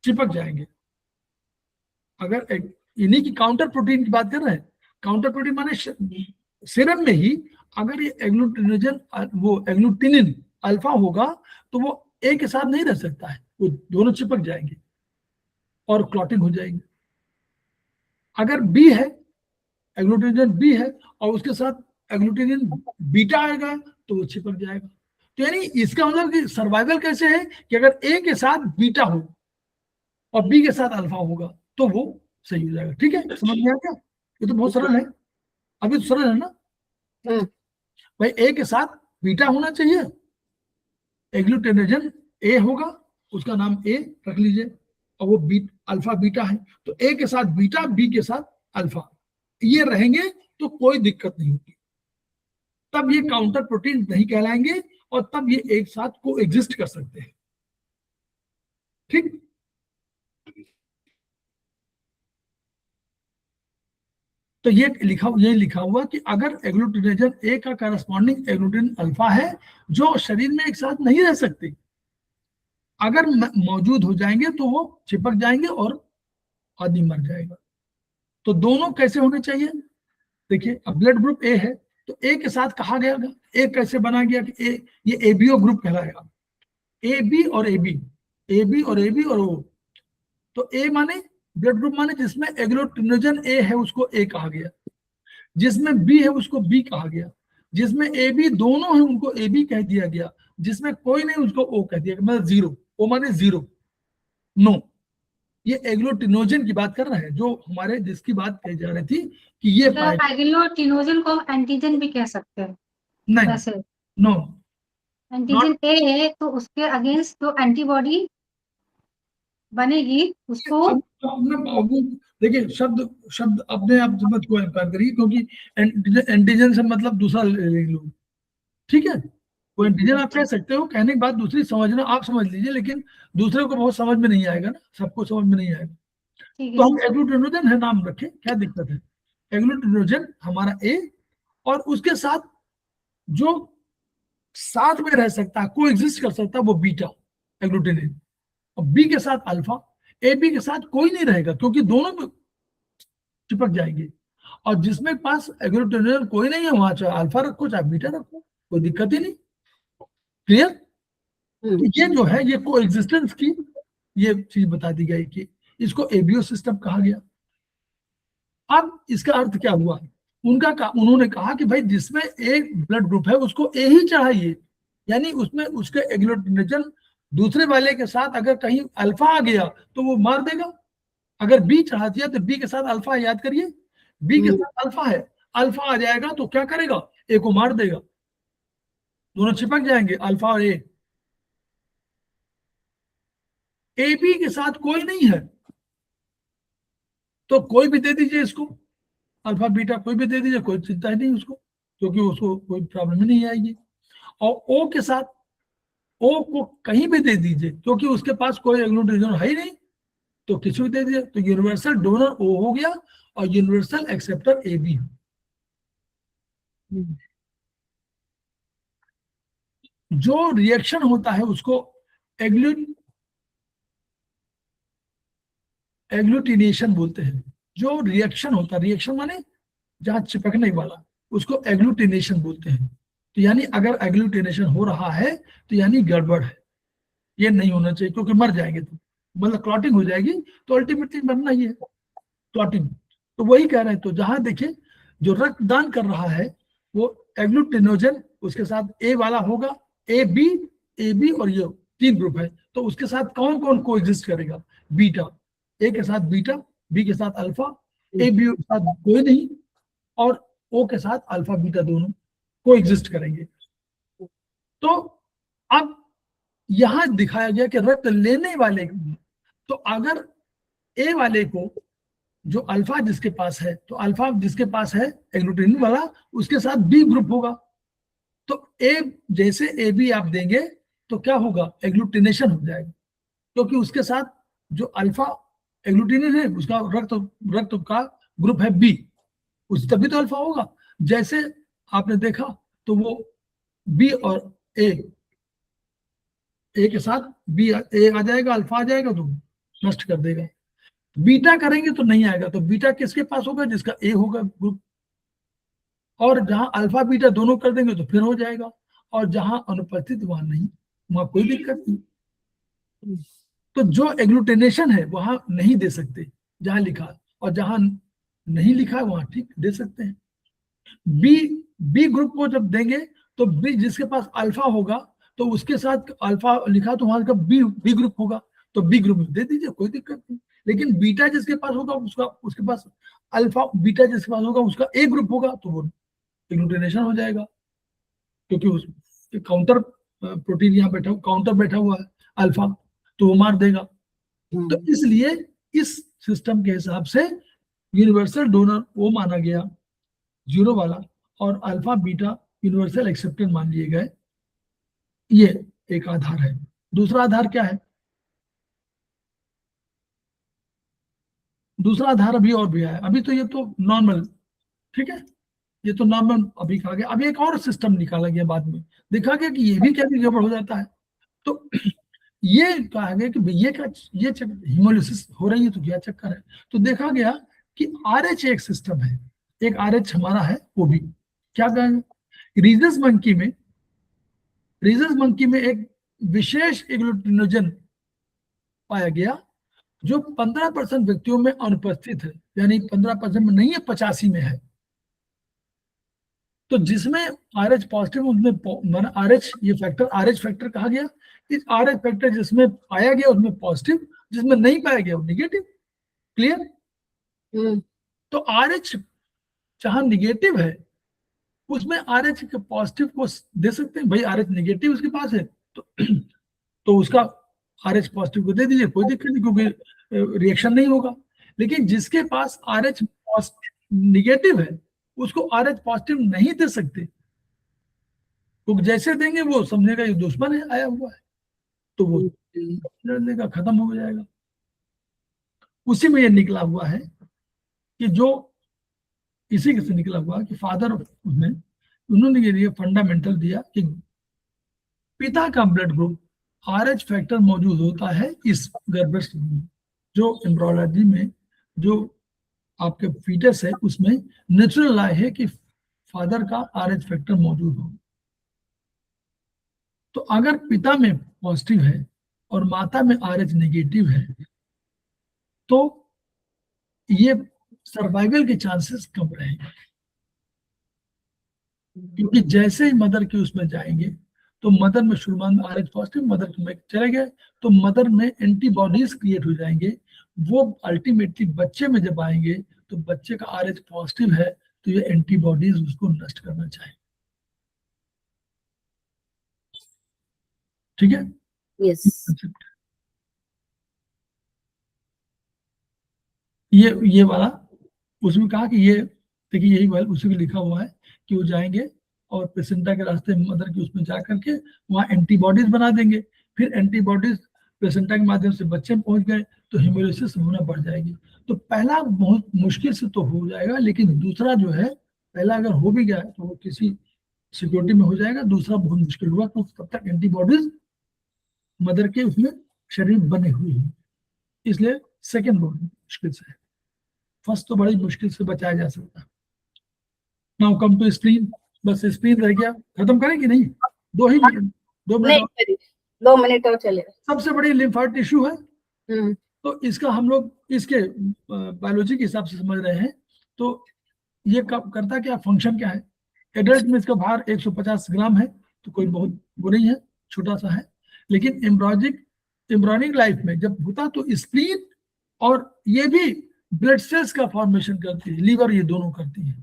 चिपक जाएंगे। अगर इन्हीं की काउंटर प्रोटीन की बात कर रहे हैं, काउंटर प्रोटीन माने सीरम में ही अगर ये एग्लूटिनिन अल्फा होगा तो वो ए के साथ नहीं रह सकता है, वो दोनों चिपक जाएंगे और क्लॉटिंग हो जाएगी। अगर बी है, एग्लूटिनिन बी है और उसके साथ एग्लूटिनिन बीटा आएगा तो वो चिपक जाएगा। तो यानी इसका मतलब कि सर्वाइवल कैसे है कि अगर ए के साथ बीटा हो और बी के साथ अल्फा होगा तो वो सही हो जाएगा। ठीक है, समझ में आ गया? ये तो बहुत सरल है, अभी तो सरल है ना भाई। ए के साथ बीटा होना चाहिए, एग्लूटिनोजन ए होगा, उसका नाम ए रख लीजिए, और वो अल्फा बीटा है, तो ए के साथ बीटा, बी के साथ अल्फा, ये रहेंगे तो कोई दिक्कत नहीं होगी। तब ये काउंटर प्रोटीन नहीं कहलाएंगे और तब ये एक साथ को एग्जिस्ट कर सकते हैं। ठीक, तो ये लिखा हुआ कि अगर एग्लूटिनोजन ए का करस्पॉन्डिंग एग्लूटिन अल्फा है जो शरीर में एक साथ नहीं रह सकते, अगर मौजूद हो जाएंगे तो वो चिपक जाएंगे और आदमी मर जाएगा। तो दोनों कैसे होने चाहिए? देखिए, अब ब्लड ग्रुप ए है तो ए के साथ कहा गया, ए कैसे बना गया कि ए, ये एबीओ ग्रुप कहलाएगा। ए बी और ए बी, ए बी और ए बी और ओ। तो ए माने ब्लड ग्रुप माने जिसमें एग्लूटिनोजन ए है उसको ए कहा गया, जिसमें बी है उसको बी कहा गया, जिसमें ए बी दोनों है उनको ए बी कह दिया गया, जिसमें कोई नहीं उसको ओ कह दिया, मतलब जीरो। ओ माने जीरो, नो। ये एग्लूटिनोजन की बात कर रहे हैं, जो हमारे जिसकी बात कही जा रही थी कि ये एग्लूटिनोजन को एंटीजन भी कह सकते हैं। नहीं, वैसे नो, एंटीजन ए है तो उसके अगेंस्ट जो एंटीबॉडी बनेगी उसको देखिए, शब्द अपने आप समझ को इनकार करिए, क्योंकि एंटीजन से मतलब दूसरा ले लो। ठीक है, वो एंटीजन आप कह सकते हो, कहने के बाद दूसरी समझना आप समझ लीजिए, लेकिन दूसरे को बहुत समझ में नहीं आएगा ना, सबको समझ में नहीं आएगा। तो हम एग्लूटिनोजन है नाम रखें, क्या दिक्कत है? एग्लूटिनोजन हमारा ए, और उसके साथ जो साथ में रह सकता है, को एग्जिस्ट कर सकता है, वो बीटा एग्लूटिनिन, और बी के साथ अल्फा। ए बी के साथ कोई नहीं रहेगा क्योंकि दोनों चिपक जाएंगे। और जिसमें पास एग्लूटिनोजन कोई नहीं है वहां चाहे अल्फा रखो चाहे बीटा रखो, कोई दिक्कत ही नहीं। क्लियर? तो ये जो है ये कोएग्जिस्टेंस की ये चीज बता दी गई कि इसको एबीओ सिस्टम कहा गया। अब इसका अर्थ क्या हुआ, उन्होंने कहा कि भाई जिसमें एक ब्लड ग्रुप है उसको ए ही चढ़ाइए, यानी उसमें उसके एग्लूटिनेशन दूसरे वाले के साथ अगर कहीं अल्फा आ गया तो वो मार देगा। अगर बी चढ़ा दिया तो बी के साथ अल्फा, याद करिए बी के साथ अल्फा है, अल्फा आ जाएगा तो क्या करेगा, ए को मार देगा, दोनों चिपक जाएंगे अल्फा और ए बी के साथ कोई नहीं है तो कोई भी दे दीजिए इसको, अल्फा बीटा कोई भी दे दीजिए, कोई चिंता ही नहीं उसको, क्योंकि उसको कोई प्रॉब्लम ही नहीं आएगी। और ओ के साथ ओ को कहीं भी दे दीजिए क्योंकि उसके पास कोई एग्लूटिनेशन है ही नहीं, तो किसी को दे दीजिए, तो यूनिवर्सल डोनर ओ हो गया और यूनिवर्सल एक्सेप्टर ए बी। जो रिएक्शन होता है उसको एग्लूटिनेशन बोलते हैं। जो रिएक्शन होता है, रिएक्शन माने जहां चिपकने वाला, उसको एग्लूटिनेशन बोलते हैं। तो यानी अगर एग्लूटिनेशन हो रहा है तो यानी गड़बड़ है, ये नहीं होना चाहिए क्योंकि मर जाएंगे, तो मतलब क्लॉटिंग हो जाएगी, तो अल्टीमेटली मरना ही है क्लॉटिंग। तो वही कह रहे हैं, तो जहां देखिए जो रक्तदान कर रहा है वो एग्लूटिनोजन उसके साथ ए वाला होगा, ए बी और ये 3 ग्रुप है, तो उसके साथ कौन कौन को एग्जिस्ट करेगा, बीटा, ए के साथ बीटा, बी के साथ अल्फा, ए बी के साथ कोई नहीं, और ओ के साथ अल्फा बीटा दोनों को एग्जिस्ट करेंगे। तो अब यहां दिखाया गया कि रक्त लेने वाले, तो अगर ए वाले को जो अल्फा जिसके पास है, तो अल्फा जिसके पास है एग्लूटिनिन वाला, उसके साथ बी ग्रुप होगा, तो ए जैसे ए बी आप देंगे तो क्या होगा, एग्लूटिनेशन हो जाएगा, क्योंकि उसके साथ जो अल्फा एग्लूटिनिन है उसका रक्त का ग्रुप है बी, उस तभी तो अल्फा होगा। जैसे आपने देखा तो वो बी और ए के साथ बी ए आ जाएगा, अल्फा आ जाएगा तो नष्ट कर देगा। बीटा करेंगे तो नहीं आएगा, तो बीटा किसके पास होगा, जिसका ए होगा ग्रुप, और जहां अल्फा बीटा दोनों कर देंगे तो फिर हो जाएगा, और जहां अनुपस्थित वहां नहीं, वहां कोई दिक्कत नहीं। तो जो एग्लूटिनेशन है वहां नहीं दे सकते जहां लिखा, और जहां नहीं लिखा है वहां ठीक दे सकते हैं। बी ग्रुप को जब देंगे तो बी जिसके पास अल्फा होगा तो उसके साथ अल्फा लिखा तो वहां का बी ग्रुप होगा, तो बी ग्रुप में दे दीजिए, कोई दिक्कत नहीं। लेकिन बीटा जिसके पास होगा उसके पास अल्फा बीटा जिसके पास होगा उसका ए ग्रुप होगा, तो वो एग्लूटिनेशन हो जाएगा, क्योंकि उस काउंटर प्रोटीन यहाँ बैठा काउंटर बैठा हुआ है अल्फा, तो वो मार देगा। तो इसलिए इस सिस्टम के हिसाब से यूनिवर्सल डोनर वो माना गया 0 वाला, और अल्फा बीटा यूनिवर्सल एक्सेप्टर मान लिए गए। ये एक आधार है। दूसरा आधार क्या है, दूसरा आधार अभी और भी है, अभी तो ये तो नॉर्मल, ठीक है, ये तो नॉर्मल अभी कहा गया। अभी एक और सिस्टम निकाला गया बाद में, देखा गया कि ये भी क्या गड़बड़ हो जाता है। तो ये कहा गया कि ये क्या, ये हिमोलिसिस हो रही है तो क्या चक्कर है, तो देखा गया कि RH एक सिस्टम है, एक RH हमारा है, वो भी क्या कहेंगे, रीजस मंकी में एक विशेष एग्लूटिनोजन पाया गया जो 15% व्यक्तियों में अनुपस्थित है, यानी 15% में नहीं है, 85 में है। तो जिसमें RH पॉजिटिव उसमें RH ये फैक्टर RH फैक्टर कहा गया, इस RH फैक्टर जिसमें पाया गया उसमें पॉजिटिव, जिसमें नहीं पाया गया वो निगेटिव। क्लियर? तो RH जहां निगेटिव है उसमें RH के पॉजिटिव को दे सकते हैं, भाई RH निगेटिव उसके पास है तो उसका RH पॉजिटिव को दे दीजिए, कोई दिक्कत नहीं, क्योंकि रिएक्शन नहीं होगा। लेकिन जिसके पास RH निगेटिव है उसको RH पॉजिटिव नहीं दे सकते, तो जैसे देंगे वो समझेगा ये दुश्मन है आया हुआ है, तो वो देगा, खत्म हो जाएगा। उसी में ये निकला हुआ है कि जो इसी से निकला हुआ कि फादर उसमें उन्होंने ये फंडामेंटल दिया कि पिता का ब्लड ग्रुप RH फैक्टर मौजूद होता है इस गर्भस्थ में, जो एम्ब्रियोलॉजी में जो आपके फीटस है उसमें नेचुरल लॉ है कि फादर का RH फैक्टर मौजूद हो। तो अगर पिता में पॉजिटिव है और माता में RH नेगेटिव है, तो ये सर्वाइवल के चांसेस कम रहेंगे, क्योंकि जैसे ही मदर के उसमें जाएंगे तो मदर में शुरुआत में RH पॉजिटिव, मदर में चले गए तो मदर में एंटीबॉडीज क्रिएट हो जाएंगे, वो अल्टीमेटली बच्चे में जब आएंगे तो बच्चे का RH पॉजिटिव है तो ये एंटीबॉडीज उसको नष्ट करना चाहिए। ठीक है, यस, ये वाला उसमें कहा कि ये देखिए यही वाला उसी में लिखा हुआ है कि वो जाएंगे और प्लेसेंटा के रास्ते मदर के उसमें जा करके वहाँ एंटीबॉडीज बना देंगे, फिर एंटीबॉडीज प्लेसेंटा के माध्यम से बच्चे में पहुंच गए तो हेमोलिसिस होना बढ़ जाएगी। तो पहला बहुत मुश्किल से तो हो जाएगा, लेकिन दूसरा जो है, पहला अगर हो भी गया तो वो किसी सिक्योरिटी में हो जाएगा, दूसरा बहुत मुश्किल हुआ, तो तब तक एंटीबॉडीज मदर के उसमें शरीर बने हुए हैं, इसलिए सेकेंड बहुत मुश्किल से है, फर्स्ट तो बड़ी मुश्किल से बचाया जा सकता है। नाउ कम टू स्प्लीन, बस स्प्लीन रह गया, खत्म करें कि नहीं? 2 मिनट 2 मिनट और चलेगा। सबसे बड़ी लिम्फाइड टिश्यू है, तो इसका हम लोग इसके बायोलॉजी के हिसाब से समझ रहे हैं, तो ये करता क्या, फंक्शन क्या है? एडल्ट में इसका भार 150 ग्राम है, तो कोई बहुत वो नहीं है, छोटा सा है, लेकिन एम्ब्रियोनिक लाइफ में जब होता तो स्प्लीन और ये भी ब्लड सेल्स का फॉर्मेशन करती है, लीवर ये दोनों करती है,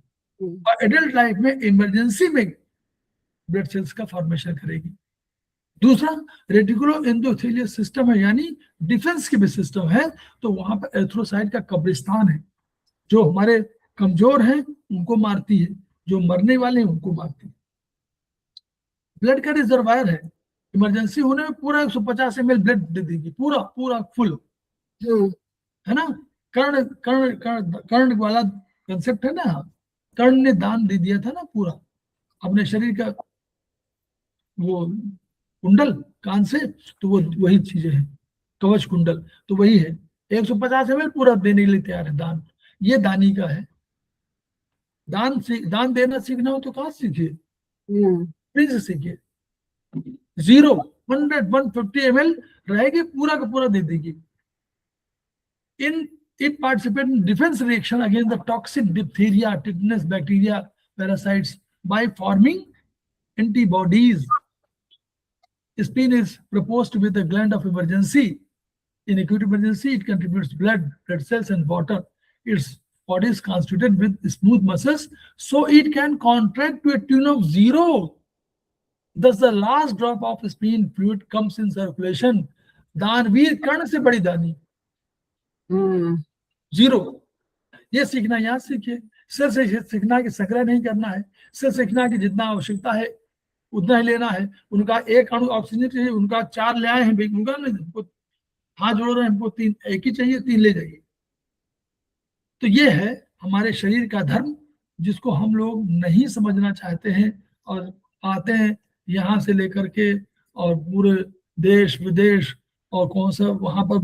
और एडल्ट लाइफ में इमरजेंसी में ब्लड सेल्स का फॉर्मेशन करेगी। दूसरा रेटिकुलो एंडोथेलियल सिस्टम है, यानी डिफेंस की भी सिस्टम है, तो वहां पर एरिथ्रोसाइट का कब्रिस्तान है, जो हमारे कमजोर हैं उनको मारती है, जो मरने वाले हैं उनको मारती है। ब्लड का रिजर्वायर है, इमरजेंसी होने में पूरा 150 ml ब्लड दे देगी, पूरा पूरा फुल, है ना? कर्ण कर्ण कर्ण कर्ण वाला कंसेप्ट है ना, कर्ण ने दान दे दिया था ना पूरा अपने शरीर का वो कुंडल कान से, तो वो वही चीजें हैं, कवच कुंडल तो वही है, 150 ml पूरा देने के लिए तैयार है दान, ये दानी का है। दान देना सीखना हो तो कहाँ सीखिए, प्लीज सीखिए। 150 ml रहेगी, पूरा का पूरा दे देगी। It participates in defense reaction against the toxic diphtheria, tetanus bacteria, parasites by forming antibodies. Spleen is proposed with a gland of emergency. In acute emergency, it contributes blood cells, and water. Its body is constituted with smooth muscles, so it can contract to a tune of 0. Thus, the last drop of spleen fluid comes in circulation. दानवीर कर्ण से बड़ी दानी, 0। ये सीखना याद सीखिए, सिर्फ से सीखना कि संग्रह नहीं करना है, सिर्फ सीखना कि जितना आवश्यकता है उतना ही लेना है। उनका 1 अणु ऑक्सीजन चाहिए, उनका 4 ले आए हैं, उनका नहीं, हाथ जोड़ रहे हैं, हमको 3 एक ही चाहिए, 3 ले जाइए। तो ये है हमारे शरीर का धर्म, जिसको हम लोग नहीं समझना चाहते हैं, और आते हैं यहाँ से लेकर के और पूरे देश विदेश और कौन सा वहां पर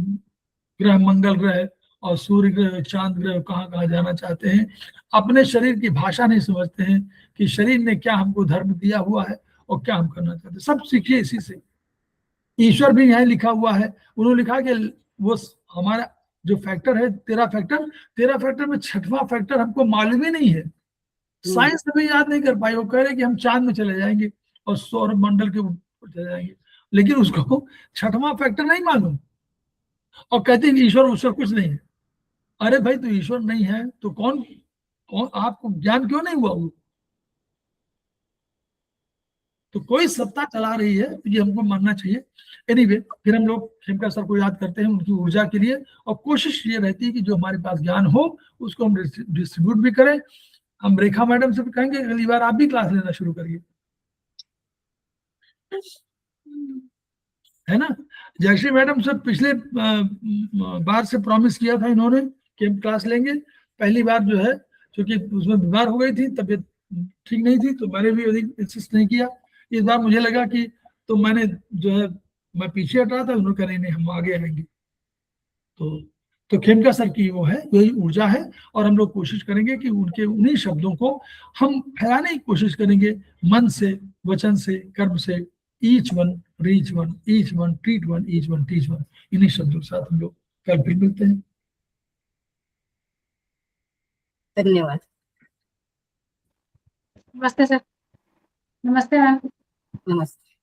ग्रह, मंगल ग्रह और सूर्य ग्रह, चांद ग्रह, कहाँ कहाँ जाना चाहते हैं, अपने शरीर की भाषा नहीं समझते हैं कि शरीर ने क्या हमको धर्म दिया हुआ है और क्या हम करना चाहते हैं। सब सीखिए इसी से। ईश्वर भी यहाँ लिखा हुआ है, उन्होंने लिखा कि वो हमारा जो फैक्टर है 13 फैक्टर में 6वां फैक्टर हमको मालूम ही नहीं है, साइंस भी याद नहीं कर पाई। वो कह रहे कि हम चांद में चले जाएंगे और सौर मंडल के ऊपर चले जाएंगे, लेकिन उसको 6वां फैक्टर नहीं मालूम, और कहते हैं ईश्वर कुछ नहीं है। अरे भाई, तो ईश्वर नहीं है तो कौन आपको ज्ञान क्यों नहीं हुआ? वो तो कोई सत्ता चला रही है, तो ये हमको मानना चाहिए। एनीवे, फिर हम लोग खेमका सर को याद करते हैं उनकी ऊर्जा के लिए, और कोशिश ये रहती है कि जो हमारे पास ज्ञान हो उसको हम डिस्ट्रीब्यूट भी करें। हम रेखा मैडम से भी कहेंगे अगली बार आप भी क्लास लेना शुरू करिए, है ना? जयश्री मैडम से पिछले बार से प्रॉमिस किया था इन्होंने कि हम क्लास लेंगे। पहली बार जो है, क्योंकि उसमें बीमार हो गई थी, तबीयत ठीक नहीं थी, तो मैंने भी अधिक इंसिस्ट नहीं किया। इस बार मुझे लगा कि तो मैंने जो है मैं पीछे हट रहा था, उन्होंने कहा नहीं हम आगे आएंगे। तो खेमका सर की वो है, यही ऊर्जा है, और हम लोग कोशिश करेंगे कि उनके उन्हीं शब्दों को हम फैलाने की कोशिश करेंगे, मन से, वचन से, कर्म से। Each one, reach one, each one, treat one, each one, teach one. इन्हीं शब्दों के साथ हम लोग कल फिर मिलते हैं। धन्यवाद। नमस्ते सर। नमस्ते मैम। नमस्ते।